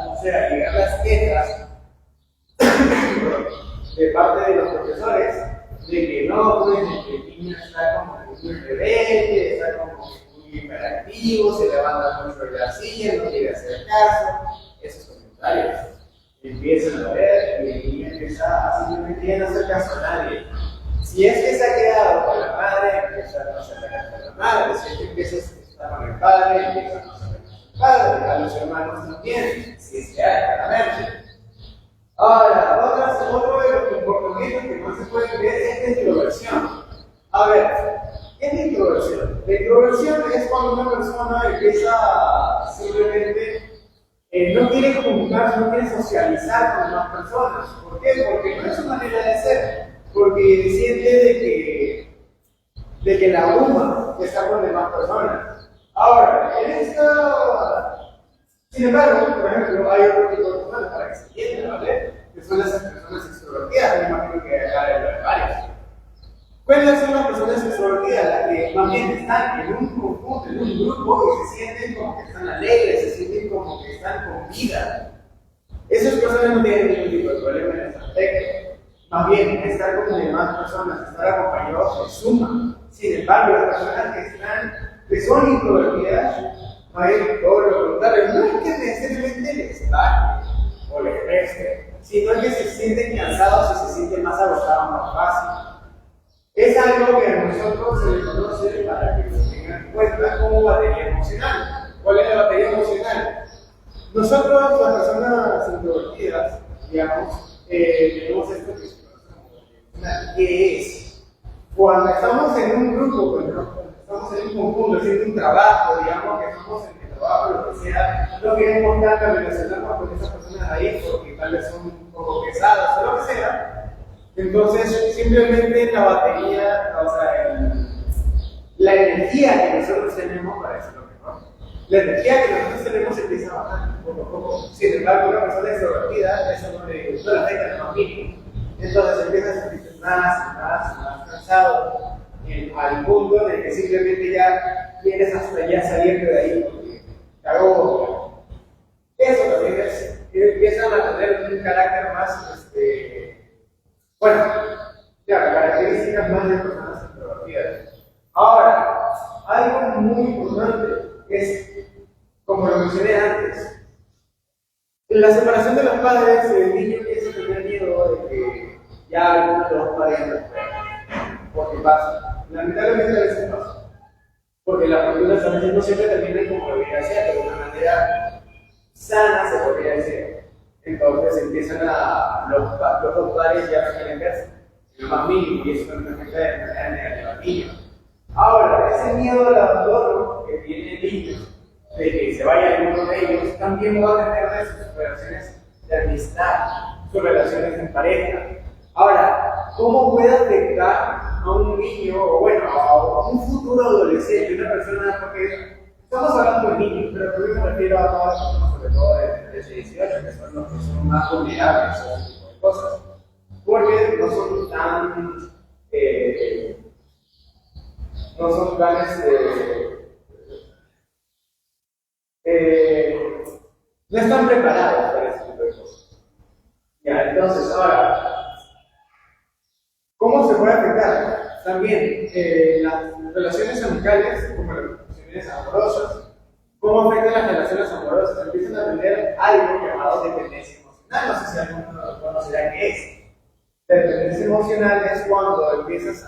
no sé, a llegar las quejas de parte de los profesores de que no, pues, el niño está como muy rebelde, está como muy hiperactivo, se levanta mucho de la silla, no quiere hacer caso. Esos comentarios empiezan a ver y el niño empieza a simplemente no hacer caso a nadie. Si es que se ha quedado con la madre, empieza a no hacer caso a la madre. Si es que empieza a estar con el padre, empieza a no hacer caso al padre. A los hermanos también, si es que hay, claramente. Ahora, otro de los comportamientos que no se puede ver es la introversión. A ver, ¿qué es la introversión? La introversión es cuando una persona empieza simplemente no quiere comunicarse, no quiere socializar con demás personas. ¿Por qué? Porque no es su manera de ser. Porque siente de que la abruma estar con demás personas. Ahora, sin embargo, por ejemplo, hay otro tipo de personas para que se entienda, ¿vale? Que son esas personas extrovertidas, me imagino que acá hay varias. ¿Cuáles son las personas extrovertidas? Las que más bien están en un conjunto, en un grupo y se sienten como que están alegres, se sienten como que están con vida. Esas personas no tienen ningún tipo de problema en ese aspecto. Más bien, estar con demás personas, estar acompañados se suma. Sin embargo, las personas que son introvertidas, más bien todo lo contrario, no es que necesariamente les baje o les reste, sino que se sienten cansados y se sienten más agotados más fácil. Es algo que a nosotros se le conoce para que nos tengan en cuenta como batería emocional. ¿Cuál es la batería emocional? Nosotros, las personas introvertidas, digamos, tenemos esto que se conoce como batería emocional. ¿Qué es? Cuando estamos en un grupo, cuando estamos en un conjunto, haciendo un trabajo, digamos que estamos en el trabajo, lo que sea, no queremos tanto relacionarnos con esas personas ahí porque tal vez son un poco pesadas o lo que sea. Entonces, simplemente la batería, o sea, la energía que nosotros tenemos para eso, ¿no? La energía que nosotros tenemos empieza a bajar poco a poco. Sin embargo, una persona extrovertida, eso no la afecta en lo más mínimo. Entonces empieza a sentirse más cansado, al punto de que simplemente ya quieres hasta ya salirte de ahí, porque te agobia. Eso también es, empiezan a tener un carácter más, bueno, claro, características más de personas extrovertidas. Ahora, algo muy importante es, como lo mencioné antes, en la separación de los padres, el niño empieza a tener miedo de que ya alguno de los padres no esté. Porque pasa. Lamentablemente a veces pasa. Porque las culturas a veces no siempre terminan como debería ser, de una manera sana, se podría decir. Entonces empiezan los dos padres ya no quieren verse, lo más mínimo, y eso no afecta de manera negativa al niño. Ahora, ese miedo al abandono que tiene el niño, de que se vaya alguno de ellos, también va a tener de sus relaciones de amistad, sus relaciones en pareja. Ahora, ¿cómo puede afectar a un niño, o bueno, a un futuro adolescente, una persona, porque estamos hablando de niños, pero también me refiero a todas las personas, sobre todo de 18, que son los que son más vulnerables a ese tipo de cosas, porque no son tan, no están preparados para ese tipo de cosas. Ya, entonces, ahora, ¿cómo se puede afectar? También las relaciones amicales, como las relaciones amorosas. ¿Cómo afectan las relaciones amorosas? Empiezan a tener algo llamado dependencia emocional. No sé si alguno conocerá qué es. La dependencia emocional es cuando empiezas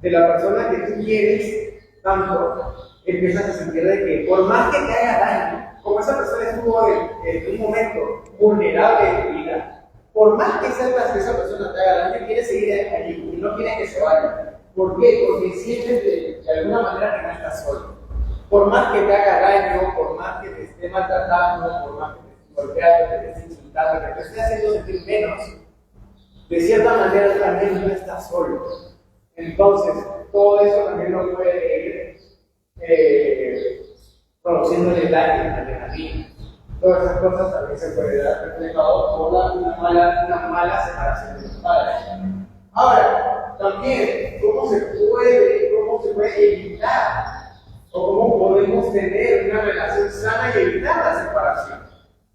de la persona que tú quieres tanto, empiezas a sentir de que por más que te haga daño, como esa persona estuvo en un momento vulnerable en tu vida, por más que sepas que esa persona te haga daño, quieres seguir allí y no quieres que se vaya. ¿Por qué? Porque sientes de alguna manera que no estás solo. Por más que te haga daño, por más que te esté maltratando, por más que te esté golpeando, que te esté insultando, que te esté haciendo sentir menos, de cierta manera también no estás solo. Entonces, todo eso también lo puede ir produciéndole daño a la vida. Todas esas cosas también se pueden dar reflejado por una mala separación de los padres. Ahora, también, ¿cómo se puede evitar o cómo podemos tener una relación sana y evitar la separación?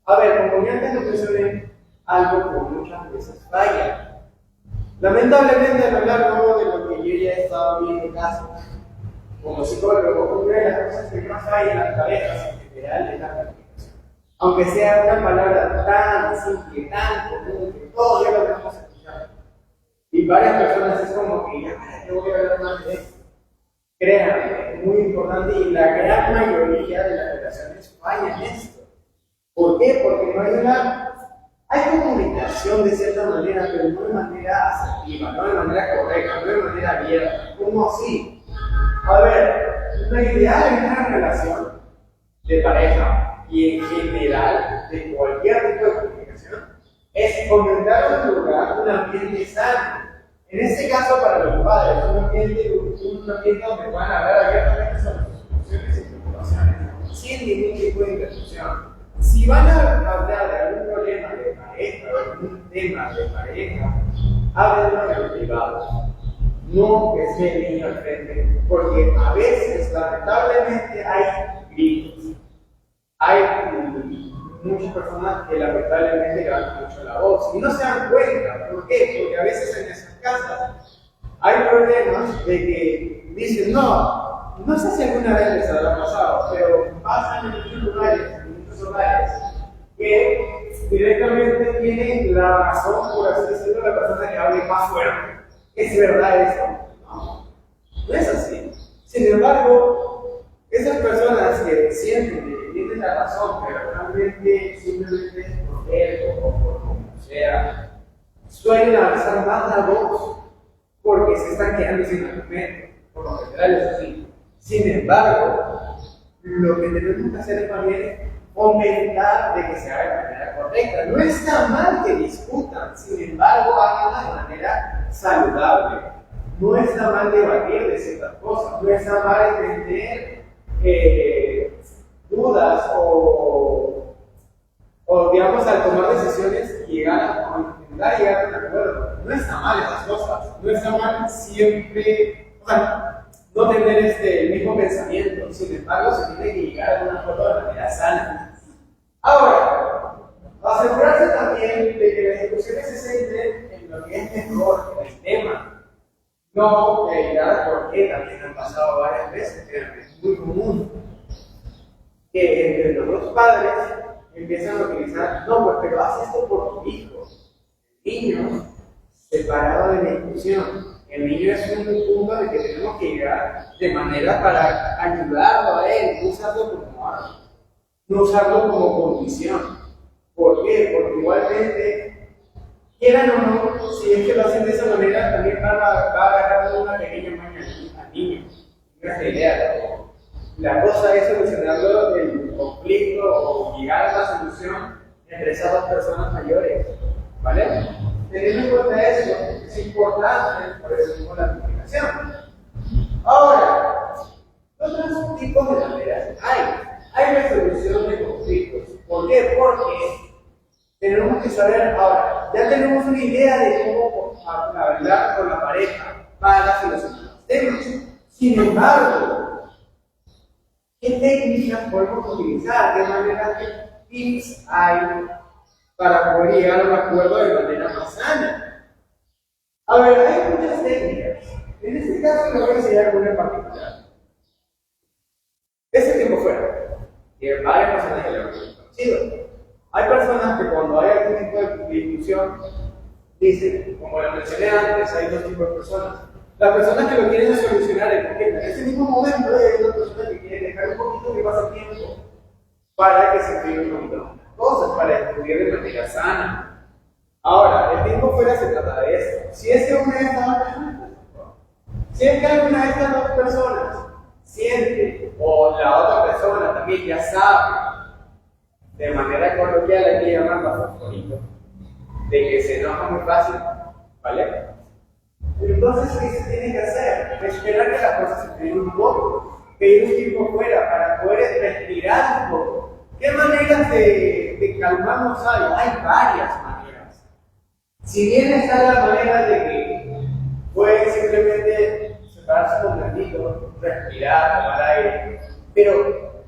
A ver, como ya antes lo mencioné, algo que muchas veces falla. Lamentablemente, a lo largo de lo que yo ya he estado viendo casos, como psicólogo, una de las cosas que más falla en las parejas en general es la comunicación. Aunque sea una palabra tan simple, tan común, que todos ya lo tenemos escuchado. Y varias personas es como que, ya, ¿para qué voy a hablar más de esto? Créanme, es muy importante y la gran mayoría de las relaciones fallan en esto. ¿Por qué? Porque hay comunicación de cierta manera, pero no de manera asertiva, no de manera correcta, no de manera abierta. ¿Cómo así? A ver, lo ideal en una relación de pareja y en general de cualquier tipo de comunicación es fomentar un lugar, un ambiente sano. En este caso, para los padres, un ambiente donde puedan hablar abiertamente sobre sus emociones y preocupaciones, sin ningún tipo de interrupción. Si van a hablar de algún problema de pareja o algún tema de pareja, háblenlo en privado. No que esté el niño al frente, porque a veces, lamentablemente, hay gritos. Hay muchas personas que lamentablemente levantan mucho la voz y no se dan cuenta. ¿Por qué? Porque a veces en esas casas hay problemas de que dicen, no sé si alguna vez les habrá pasado, pero pasan en muchos hogares, que directamente tienen la razón, por así decirlo, la persona que hable más fuerte. ¿Es verdad eso? No es así. Sin embargo, esas personas que sienten que tienen la razón, pero realmente simplemente por él o por como sea, suelen alzar más la voz porque se están quedando sin argumento. Por lo general es así. Sin embargo, lo que tenemos que hacer es también fomentar de que se haga de manera correcta. No está mal que discutan, sin embargo, háganlo de manera saludable. No está mal debatir de ciertas cosas, no está mal entender dudas o digamos, al tomar decisiones intentar llegar a un acuerdo. No está mal esas cosas, no está mal siempre, o sea, no tener el mismo pensamiento, sin embargo, se tiene que llegar a un acuerdo de manera sana. Ahora, asegurarse también de que las discusiones se centren en lo que es mejor, en el tema. No, porque también han pasado varias veces, que es muy común, que entre los dos padres empiezan a utilizar, no, pues pero haz esto por tu hijo. El niño, separado de la discusión, el niño es un punto al que tenemos que llegar de manera para ayudarlo a él, no usarlo como arma, no usarlo como condición. ¿Por qué? Porque igualmente, quieran o no, si es que lo hacen de esa manera, también va a agarrar una pequeña maña al niño. No es la idea. La cosa es solucionarlo el conflicto o llegar a una solución entre esas dos personas mayores. ¿Vale? Teniendo en cuenta eso, es importante, por eso mismo la comunicación. Ahora, otros tipos de maneras hay. Hay resolución de conflictos. ¿Por qué? Porque tenemos que saber, ahora, ya tenemos una idea de cómo hablar con la pareja para solucionar los temas. Sin embargo, ¿qué técnicas podemos utilizar? ¿Qué maneras de tips hay para poder llegar a un acuerdo de manera más sana? A ver, hay muchas técnicas. En este caso, les voy a enseñar una en particular. Ese tiempo fuera. Y varias personas que lo han conocido. Hay personas que cuando hay algún tipo de discusión, dicen, como lo mencioné antes, hay dos tipos de personas. Las personas que lo quieren solucionar en ese mismo momento, hay una persona que quiere dejar un poquito de más tiempo para que se escriban un poquito más cosas, para estudiar de manera sana. Ahora, el tiempo fuera se trata de esto. Si es que una de estas dos personas, si es que alguna de estas dos personas siente, o la otra persona también ya sabe, de manera coloquial hay que llamarla fosforito, de que se enoja muy fácil, ¿vale? Entonces, ¿qué se tiene que hacer? Esperar que las cosas se enfríen un poco, pedir un tiempo fuera para poder respirar un poco. ¿Qué maneras de calmarnos hay? Hay varias maneras. Si bien está la manera de que pueden simplemente separarse un ratito, respirar, tomar aire, pero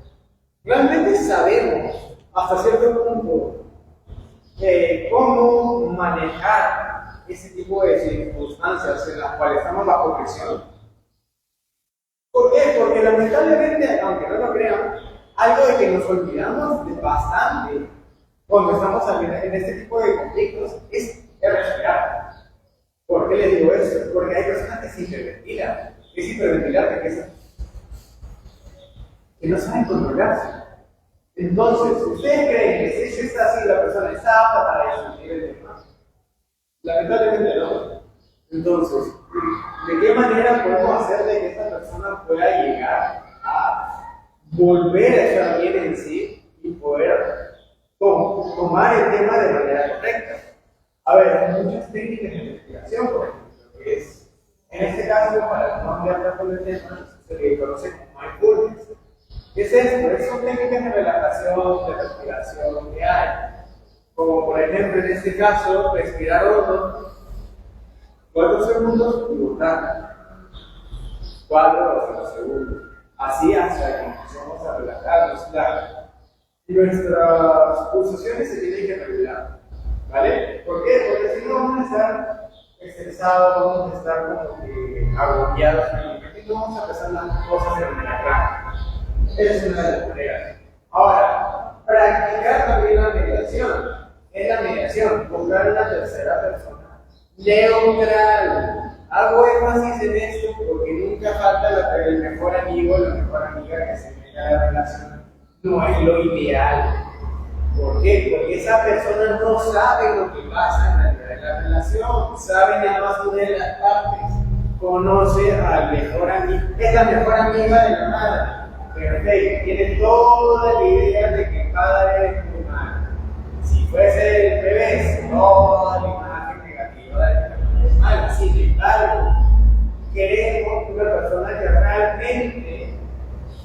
realmente sabemos hasta cierto punto cómo manejar ese tipo de circunstancias en las cuales estamos bajo presión. ¿Por qué? Porque lamentablemente, aunque no lo crean, algo de que nos olvidamos de bastante cuando estamos en este tipo de conflictos es respirar. ¿Por qué les digo eso? Porque hay personas que se hiperventilan. ¿Qué es hiperventilar? Que no saben controlarse. Entonces, ¿ustedes creen que si está así, la persona está apta para discutir el tema? Lamentablemente no. Entonces, ¿de qué manera podemos hacer de que esta persona pueda llegar a volver a estar bien en sí y poder tomar el tema de manera correcta? A ver, hay muchas técnicas de investigación, por ejemplo, que es, en este caso, para no hablar con el tema, se le conoce como mindfulness. ¿Qué es esto? Son técnicas de relajación, de respiración que hay. Como por ejemplo, en este caso, respirar hondo 4 segundos y botar 4 o 5 segundos. Así hasta que empezamos a relajarnos. Y nuestras pulsaciones se tienen que regular. ¿Vale? ¿Por qué? Porque si no vamos a estar estresados, vamos a estar como que agobiados y no vamos a empezar las cosas de manera clara. Es una de las maneras. Ahora, practicar también la meditación. Es la mediación, buscar una tercera persona neutral. Hago énfasis en esto porque nunca falta el mejor amigo o la mejor amiga que se meta a la relación. No es lo ideal. ¿Por qué? Porque esa persona no sabe lo que pasa en la relación, sabe nada más una de las partes. conoce al mejor amigo, es la mejor amiga de la madre, perfecto, tiene toda la idea de que el padre es muy malo. Si fuese el revés, toda la imagen negativa de que el padre es malo. Sin embargo, queremos una persona que realmente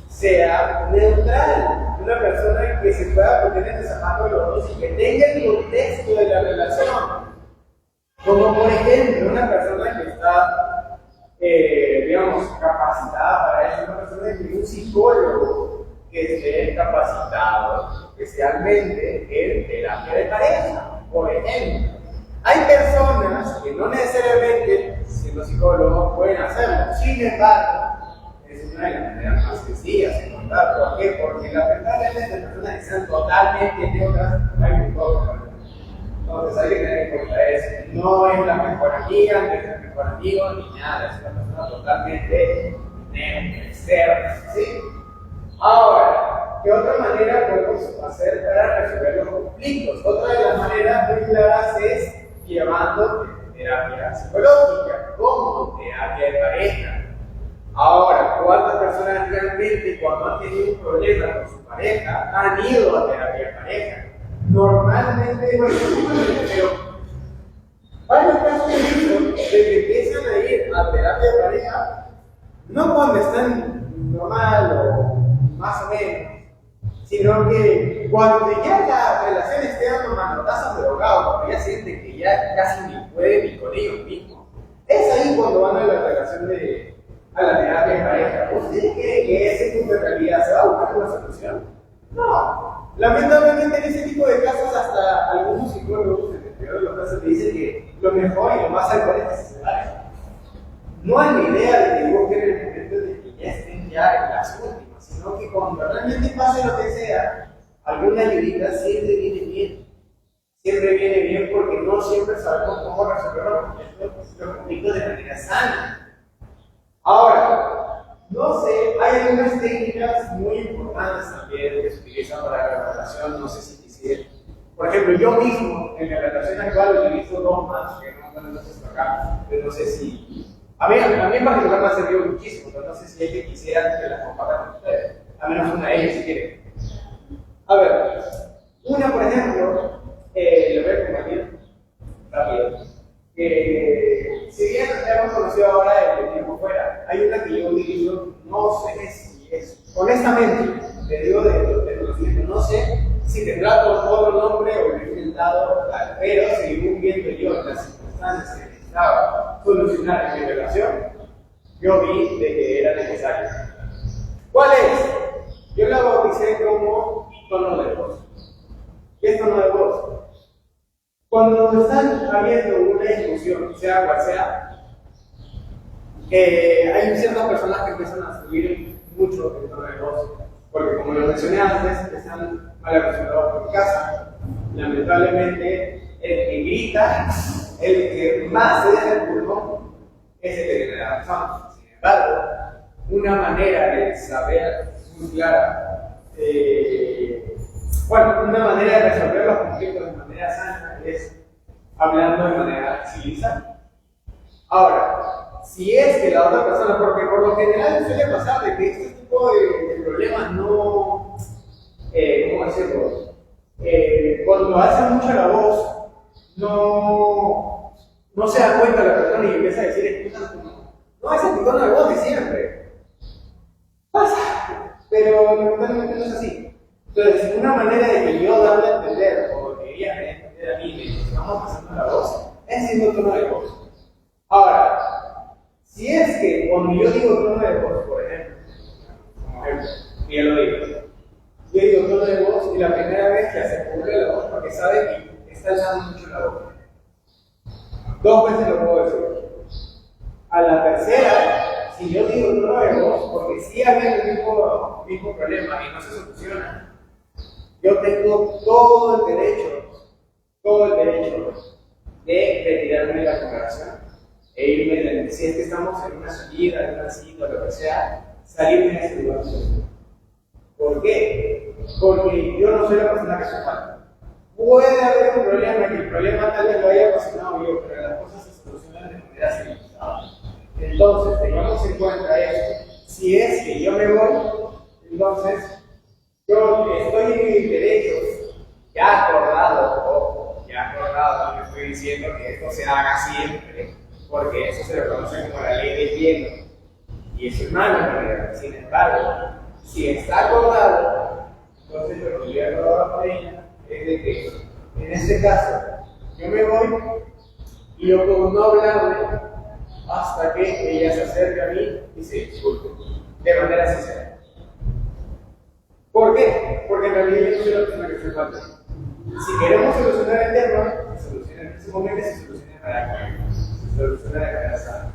sea neutral, una persona que se pueda poner en el zapato de los dos y que tenga el contexto de la relación. Como por ejemplo, una persona que está, digamos, capacitada para eso, una persona que un psicólogo que esté capacitado especialmente en terapia de pareja, por ejemplo. Hay personas que no necesariamente, siendo psicólogos, pueden hacerlo. Sin embargo, es una de las maneras más sencillas de contar. ¿Por qué? Porque lamentablemente las personas que sean totalmente neutras hay muy pocas. Entonces hay que tener en cuenta eso. No es la mejor amiga, no es el mejor amigo, ni nada. Es una persona totalmente neutra, externa. ¿Sí? Ahora, ¿qué otra manera podemos hacer para resolver los conflictos? Otra de las maneras muy claras es llevando terapia psicológica, como terapia de pareja. Ahora, ¿cuántas personas realmente cuando han tenido un problema con su pareja han ido a terapia de pareja? Normalmente, bueno, pero varios casos he visto de que empiezan a ir a terapia de pareja no cuando están normal o más o menos, sino que cuando ya la relación esté dando manotazos de ahogado, cuando ya sienten que ya casi ni pueden ni con ellos mismos, es ahí cuando van a la relación a la terapia de pareja. ¿Ustedes creen que ese punto de realidad se va a buscar una solución? No. Lamentablemente en ese tipo de casos hasta algunos psicólogos, en el peor de los casos, te dicen que lo mejor y lo más adecuado es que se separen. No hay ni idea de que busquen el momento de que ya estén ya en las últimas, sino que cuando realmente pase lo que sea, alguna ayudita siempre viene bien. Siempre viene bien porque no siempre sabemos cómo resolver los conflictos de manera sana. Ahora, no sé, hay algunas técnicas muy importantes también que se utilizan para la relación, no sé si quisiera. Por ejemplo, yo mismo en la relación actual utilizo dos más, que no sé acá, pero no sé si... A mí en particular me ha servido muchísimo, pero no sé si ellos quisieran que las compartan con ustedes. A menos una de ellas si quieren. A ver, una por ejemplo, le voy a compartir rápido. Si bien hemos conocido ahora el tiempo fuera, hay una que yo utilizo, no sé si es, honestamente, te digo de conocimiento, no sé si tendrá otro nombre o lo he inventado, pero según viendo yo las circunstancias que necesitaba solucionar en mi relación, yo vi de que era necesario. ¿Cuál es? Yo la bauticé como tono de voz. ¿Qué es tono de voz? Cuando están habiendo una discusión, sea cual sea, hay ciertas personas que empiezan a subir mucho el tono de voz, porque como lo mencioné antes, están mal acostumbrados por casa. Lamentablemente, el que grita, el que más se deja el pulmón, es el que tiene la razón. Sin embargo, una manera de saber muy clara, una manera de resolver los conflictos de manera sana es hablando de manera civilizada. Ahora, si es que la otra persona, porque por lo general suele pasar de que este tipo de problemas no, ¿cómo decirlo? Cuando alzan mucho la voz, no se da cuenta la persona y empieza a decir excusas como, no, ese es mi tono de voz de siempre. Pasa, pero lamentablemente no es así. Entonces, una manera de que yo darle a entender, o que ella me dé a entender a mí, de que estamos pasando la voz, es siendo tono de voz. Ahora, si es que cuando yo digo tono de voz, por ejemplo, y ya lo digo, yo digo tono de voz y la primera vez que se cubre la voz porque sabe que está alzando mucho la boca. 2 veces lo puedo decir. A la tercera, si yo digo tono de voz, porque sí había el mismo problema y no se soluciona, yo tengo todo el derecho de retirarme de la conversación e irme, si es que estamos en una salida, en una cita, lo que sea, salirme de ese lugar. ¿Por qué? Porque yo no soy la persona que se falta. Puede haber un problema, que el problema tal vez lo haya ocasionado yo, pero las cosas se solucionan de manera civilizada. Entonces, si es que yo me voy, entonces yo estoy en mis derechos, ya acordado, ojo, ya acordado, no estoy diciendo que esto se haga siempre, porque eso se lo conoce como la ley del hielo, y eso es malo en realidad. Sin embargo, si está acordado, entonces lo que yo he acordado con ella es de que, en este caso, yo me voy y yo puedo no hablarle hasta que ella se acerque a mí y se disculpe de manera sincera. ¿Por qué? Porque en realidad yo no soy la persona que se falta. Si queremos solucionar el tema, se soluciona en ese momento y se soluciona se soluciona de manera sana.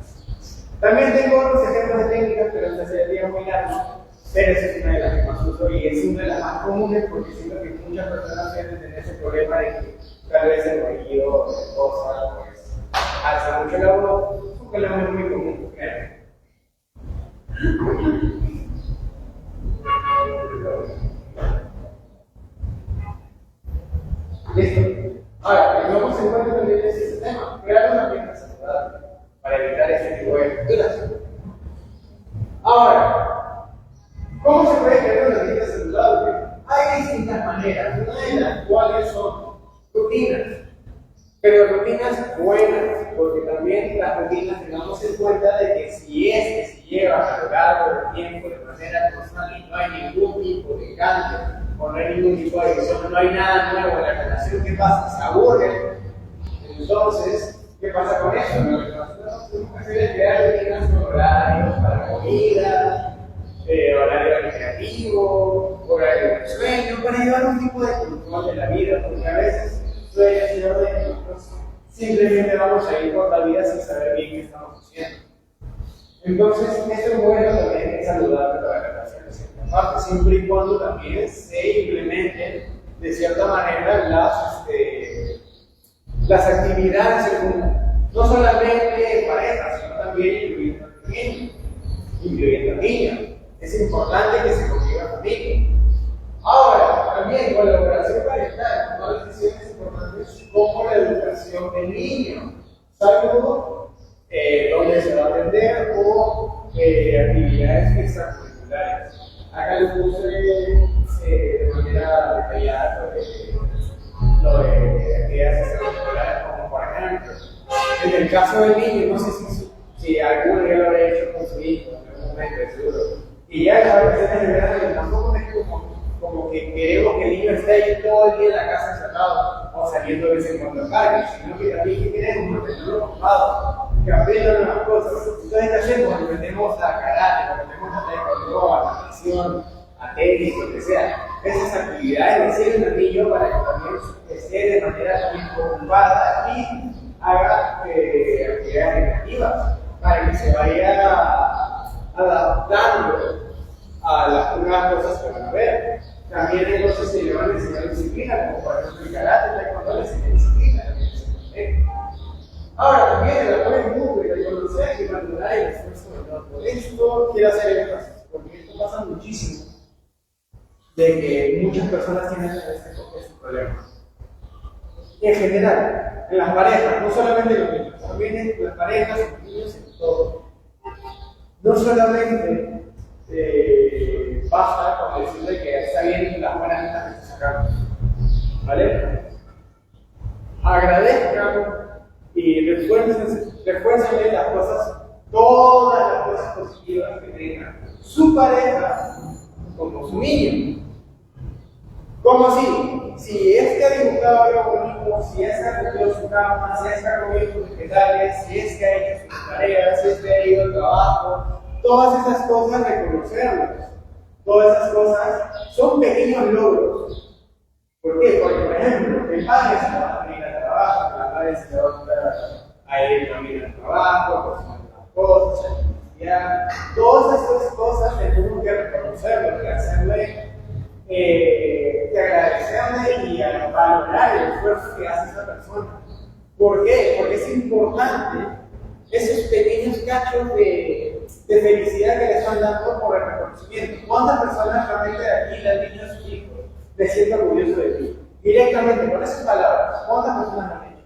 También tengo otros ejemplos de técnicas, pero esta sería muy larga, pero esa es una de las que más uso y es una de las más comunes porque siento que muchas personas tienen tener ese problema de que tal vez el ruido de cosas, pues, alza mucho la voz, es un problema muy común, créanme. Listo. Ahora, tengamos en cuenta también ese tema, crear una dieta saludable para evitar este tipo de fracturas. Ahora, ¿cómo se puede crear una dieta saludable? Hay distintas maneras, una de las cuales son rutinas, pero rutinas buenas, porque también las rutinas tengamos en cuenta de que si es que se lleva a lo largo del tiempo de manera constante y no hay ningún tipo de cambio, o no hay ningún tipo de edición, no hay nada nuevo en la relación, ¿qué pasa? Se aburren. Entonces, ¿qué pasa con eso? Lo que nosotros tenemos que hacer es crear rutinas con horarios para la comida, horario recreativo, horario del sueño, para llevar un tipo de control de la vida, porque a veces suele ser de que nosotros simplemente vamos a ir por la vida sin saber bien qué estamos haciendo. Entonces, esto es bueno también, es saludable para la relación, aparte, siempre y cuando también se implementen de cierta manera las actividades en común, no solamente parejas, sino también incluyendo niños. Es importante que se conviva familia. Ahora, también colaboración parental, una de las decisiones importantes como la educación del niño, salvo donde se va a aprender o actividades extracurriculares. Acá lo puse de manera detallada lo de actividades extracurriculares, como por ejemplo, en el caso del niño, no sé si alguno ya lo habrá hecho con su hijo en algún momento, seguro. Y ya la vacaciones de verano tampoco es como que queremos que el niño esté ahí todo el día en la casa encerrado o saliendo de vez en cuando al parque, sino que también que queremos tenerlo ocupado, que aprenda nuevas cosas. Entonces, ¿qué hacemos? Lo metemos a karate, lo metemos a taekwondo, a natación, a tenis, lo que sea. Esas actividades le sirven al niño para que también esté de manera también ocupada y haga actividades recreativas, para que se vaya adaptando a las nuevas cosas que van a ver. También hay cosas que le van a enseñar disciplina, como por ejemplo el karate, el taekwondo le enseña disciplina. Ahora, también el apoyo mutuo y reconocer y valorar el esfuerzo del otro. Esto quiero hacer énfasis, porque esto pasa muchísimo, de que muchas personas tienen este problema. En general, en las parejas, no solamente en los niños, también en las parejas, en los niños, en todo. No solamente basta con decirle que está bien las buenas notas que está sacando, ¿vale? Agradezcan y refuércenle las cosas, todas las cosas positivas que tenga su pareja como su niño. ¿Cómo así? Si es que ha dibujado algo bonito, si es que ha cogido su cama, si es que ha comido sus vegetales, si es que ha hecho sus tareas, si es que ha ido al trabajo, todas esas cosas reconocerlas. Todas esas cosas son pequeños logros. ¿Por qué? Porque, por ejemplo, el padre se va a ir al trabajo, la madre se va a ir también al trabajo, cocinar las cosas, ya. Todas esas cosas tenemos que reconocerlo, que hacerle, que agradecerle y valorar el esfuerzo que hace esa persona. ¿Por qué? Porque es importante esos pequeños cachos de felicidad que le están dando por el reconocimiento. ¿Cuántas personas realmente de aquí le han dicho a sus hijos, me siento orgulloso de ti? Directamente, con esas palabras, ¿cuántas personas lo han hecho?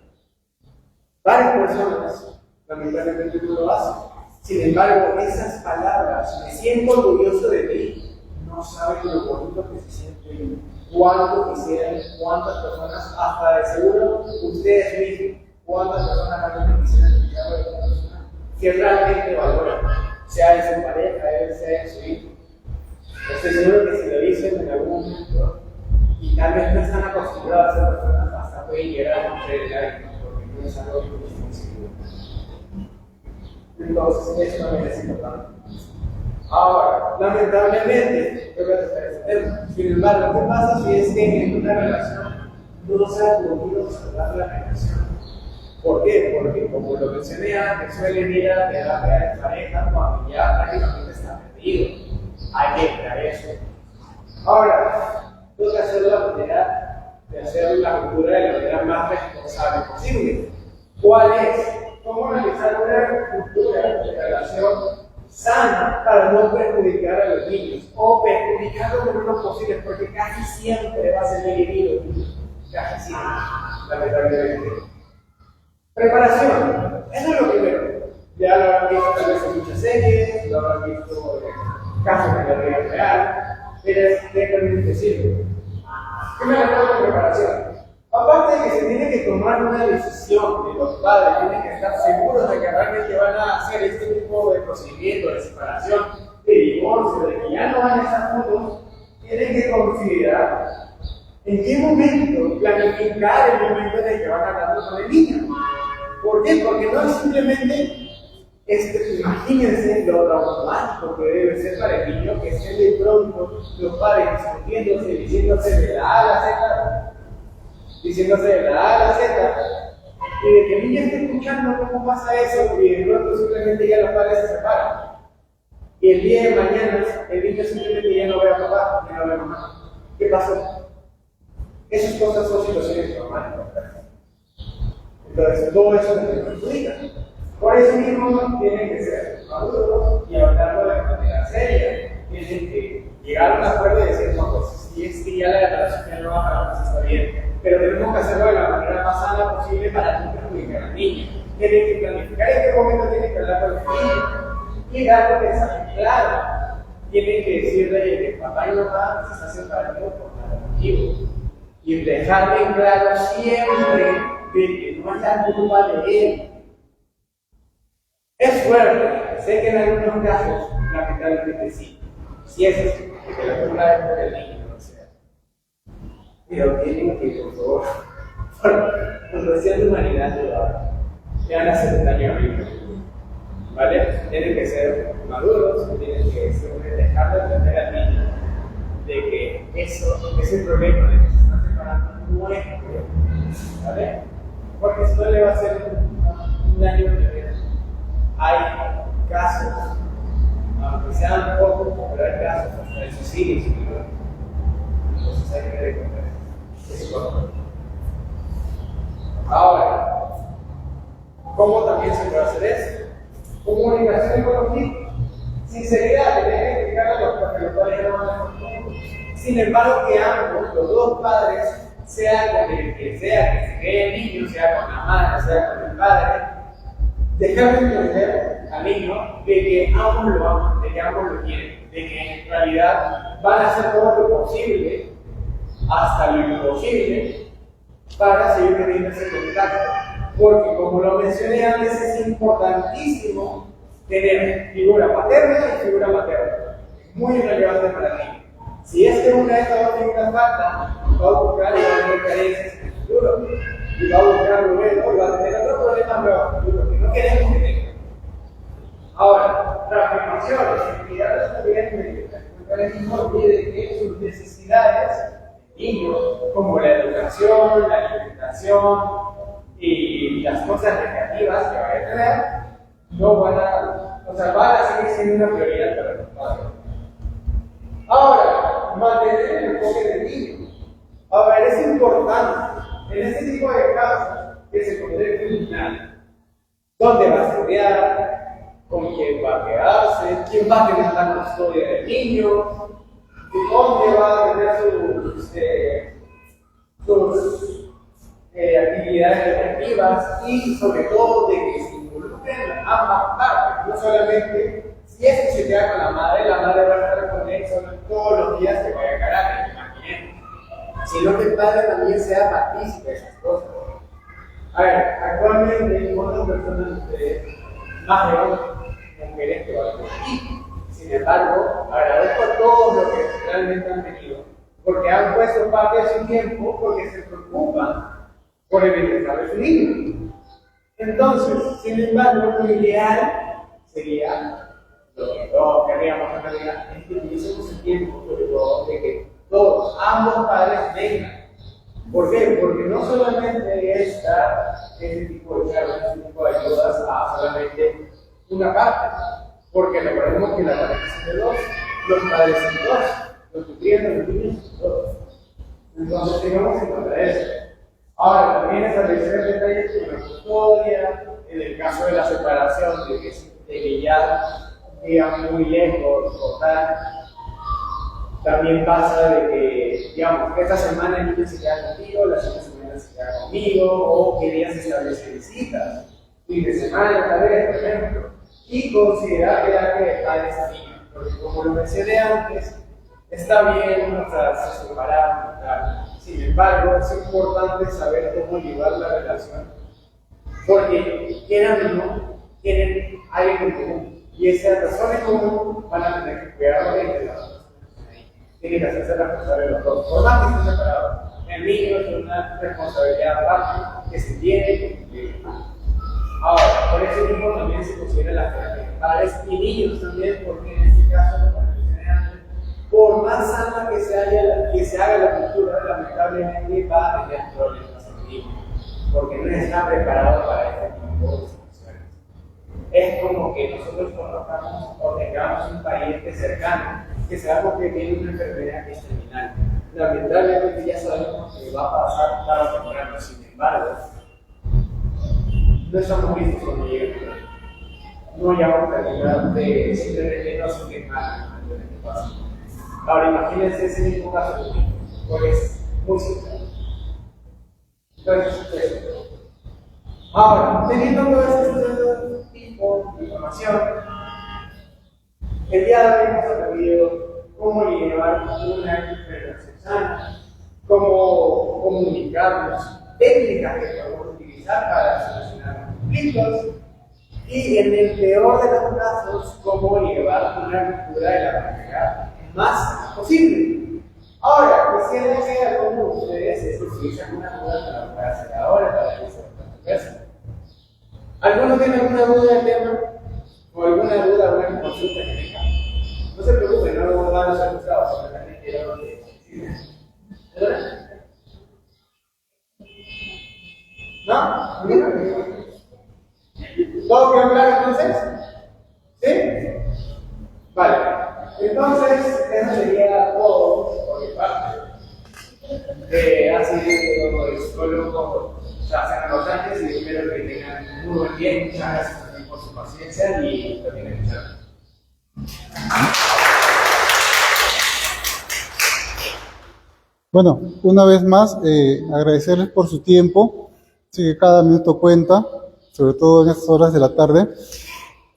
Varias personas, lamentablemente tú lo haces. Sin embargo, esas palabras, me siento orgulloso de ti, no saben lo bonito que se siente, cuánto quisieran, cuántas personas, hasta de seguro ustedes mismos, cuántas personas realmente quisieran escuchar de una persona que realmente valora, sea en su pareja, sea en su hijo. Estoy seguro que si lo dicen en algún momento y tal vez no están acostumbrados a ser personas, hasta pueden llegar a conocer el aire, porque no es algo que no seguro. Entonces, eso también es importante. Ahora, lamentablemente, yo voy a tocar ese tema. Sin embargo, ¿qué pasa si es que en una relación no se ha podido salvar la relación? ¿Por qué? Porque, como lo mencioné antes, suelen ir a terapia de pareja cuando ya prácticamente está perdido. Hay que crear eso. Ahora, tengo que hacer la manera de hacer la cultura de la manera más responsable posible. ¿Cuál es? ¿Cómo realizar una cultura de relación sana para no perjudicar a los niños? O perjudicar lo menos posible, porque casi siempre va a ser dividido. Casi siempre, lamentablemente. Preparación. Eso es lo primero. Ya lo habrán visto tal vez en muchas series, lo habrán visto en casos de la vida real, pero es realmente sirve. ¿Qué me refiero con preparación? Aparte de que se tiene que tomar una decisión de los padres, tienen que estar seguros de que realmente van a hacer este tipo de procedimiento de separación, de divorcio, de que ya no van a estar juntos, tienen que considerar en qué momento planificar el momento en el que van a hablar con el niño. ¿Por qué? Porque no es simplemente, imagínense lo traumático que debe ser para el niño que estén de pronto los padres discutiéndose, diciéndose de la A a la Z, diciéndose de la A a la Z, y de que el niño esté escuchando cómo pasa eso, y de pronto simplemente ya los padres se separan. Y el día de mañana el niño simplemente ya no ve a papá, ya no ve a mamá. ¿Qué pasó? Esas cosas son situaciones traumáticas. Entonces, todo eso se perjudica. Por eso mismo tienen que ser maduros y hablarlo de manera seria. Tienen que llegar a un acuerdo y decir, no, pues si es que ya la relación ya no va para más, está bien. Pero tenemos que hacerlo de la manera más sana posible para no perjudicar al niño. Tienen que planificar en qué momento tienen que hablar con el niño. Y darle un mensaje claro. Tienen que decirle que papá y mamá se están separando por tal motivo. Y dejarle en claro siempre de que no es la culpa de él. Es fuerte, sé que en algunos casos, lamentablemente sí. Sí es así, que la culpa es por el niño, no sea. Pero tienen que, por favor, por cuestión de humanidad, le van a hacer daño a mí. ¿Vale? Tienen que ser maduros, tienen que dejar de entender al niño de que ese problema de que se están separando no es problema. ¿Vale? Porque si no le va a hacer un daño de vida. Hay casos, aunque sean pocos, pero hay casos hasta de suicidios. Entonces hay que reconocer eso. Ahora, ¿cómo también se puede hacer eso? Comunicación con los hijos. Sinceridad, tener que explicar a los padres no van a contigo. Sin embargo, que ambos, los dos padres, sea con el que sea que se quede el niño, sea con la madre, sea con el padre, dejar de entender al niño de que ambos lo aman, de que ambos lo quieren, de que en realidad van a hacer todo lo posible, hasta lo imposible, para seguir teniendo ese contacto. Porque, como lo mencioné antes, es importantísimo tener figura paterna y figura materna. Es muy relevante para el niño. Si es que una de estas dos figuras falta, va a buscar y va a tener carencias en el futuro. Y va a buscar luego y va a tener otros problemas luego en el futuro que no queremos que tenga. Ahora, transformaciones, cuidados también el niño olvide que sus necesidades del niño, como la educación, la alimentación y las cosas negativas que vaya a tener, no van a seguir siendo una prioridad para los padres. Ahora, mantener el enfoque del niño. Ahora, es importante en este tipo de casos que se considere un plan. ¿Dónde va a estudiar? ¿Con quién va a quedarse? ¿Quién va a tener la custodia del niño? ¿Dónde va a tener sus actividades deportivas? Y sobre todo de que se involucren ambas partes. no solamente si es que se queda con la madre va a estar con él todos los días que vaya a carácter, imaginemos, sino que el padre también sea partícipe de esas cosas. A ver, actualmente otras personas más de mujeres que van aquí. Sin embargo, agradezco a todos los que realmente han venido, porque han puesto parte de su tiempo, porque se preocupan por el bienestar de su niño. Entonces, sin embargo, lo ideal sería, lo que todos querríamos en realidad, es que tuviésemos el tiempo, sobre todo, de que todos, ambos padres vengan. ¿Por qué? Porque no solamente es dar ese tipo de charlas, ese tipo de ayudas a solamente una parte, porque recordemos que la pareja es de dos, los padres son dos, los que crían los niños son dos. Entonces tengamos en cuenta eso. Ahora, también establecer detalles sobre la custodia, en el caso de la separación, de que ya digan muy lejos o tal. También pasa de que, digamos, esta semana el niño se queda contigo, la siguiente semana se queda conmigo, o que días se establecen visitas, fin de semana tal vez, por ejemplo, y considerar que hay que dejar a esa niña, porque como lo mencioné antes, está bien, o sea, se separaron, tal. Sin embargo, es importante saber cómo llevar la relación, porque quieran o no, tienen algo en común, y esas razones en común van a tener que cuidarlo entre las dos. Tiene que hacerse responsable de los dos, por más que estén separados. El niño es una responsabilidad aparte que se tiene que cumplir. Ahora, por ese mismo también se considera las terapias de padres y niños también, porque en este caso, como mencioné antes, por más sana que se haga la cultura, lamentablemente va a tener problemas en el niño, porque no está preparado para este tipo de situaciones. Es como que nosotros conozcamos o tengamos un pariente cercano que sabemos que tiene una enfermedad que es terminal. Lamentablemente ya sabemos que va a pasar tarde o temprano, sin embargo, no estamos listos cuando llegue. No llamamos a terminar de simplemente no sentir nada antes de que pase. Ahora imagínense ese mismo caso, pues muy simple. Entonces, ahora, teniendo todo este tipo de información, el día de hoy hemos aprendido cómo llevar una interpretación sana, cómo comunicarnos, técnicas que podemos utilizar para solucionar conflictos y, en el peor de los casos, cómo llevar una ruptura de la pareja más posible. Ahora, quisiera que alguno de ustedes, si tienen alguna duda, me la pueda hacer ahora para que se lo. ¿Alguno tiene alguna duda del tema? ¿O alguna duda, alguna consulta que tenga? No se preocupen, no van a ser buscados, solamente quiero ¿verdad? ¿No? ¿Todo quedó claro entonces? ¿Sí? Vale. Entonces, eso sería todo por mi parte. Ha sido como el psicólogo, o sea, se anotantes y espero que tengan muy buen día. Muchas gracias también por su paciencia y también escucharme. Bueno, una vez más, agradecerles por su tiempo. Así que cada minuto cuenta, sobre todo en estas horas de la tarde.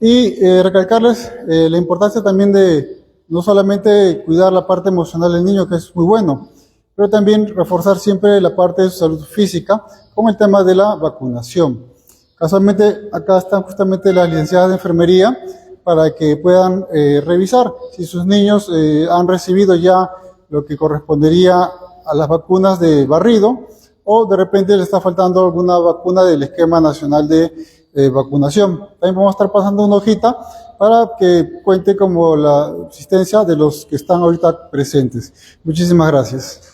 Y recalcarles la importancia también de no solamente cuidar la parte emocional del niño, que es muy bueno, pero también reforzar siempre la parte de su salud física con el tema de la vacunación. Casualmente, acá están justamente las licenciadas de enfermería para que puedan revisar si sus niños han recibido ya lo que correspondería a las vacunas de barrido o de repente le está faltando alguna vacuna del esquema nacional de vacunación. También vamos a estar pasando una hojita para que cuente como la asistencia de los que están ahorita presentes. Muchísimas gracias.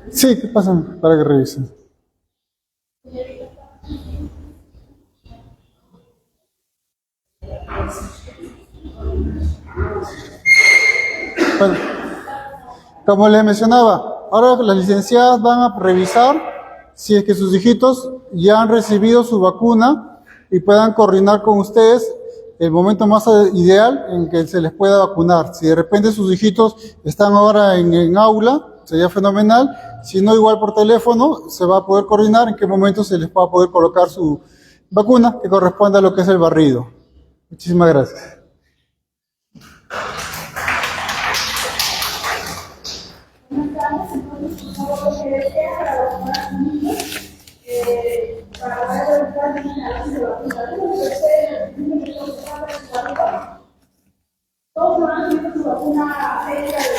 Sí, ¿qué pasa? Para que revisen. Bueno, como les mencionaba, ahora las licenciadas van a revisar si es que sus hijitos ya han recibido su vacuna y puedan coordinar con ustedes el momento más ideal en que se les pueda vacunar. Si de repente sus hijitos están ahora en aula sería fenomenal. Si no, igual por teléfono se va a poder coordinar en qué momento se les va a poder colocar su vacuna que corresponde a lo que es el barrido. Muchísimas gracias. Todos van a tener su vacuna médica de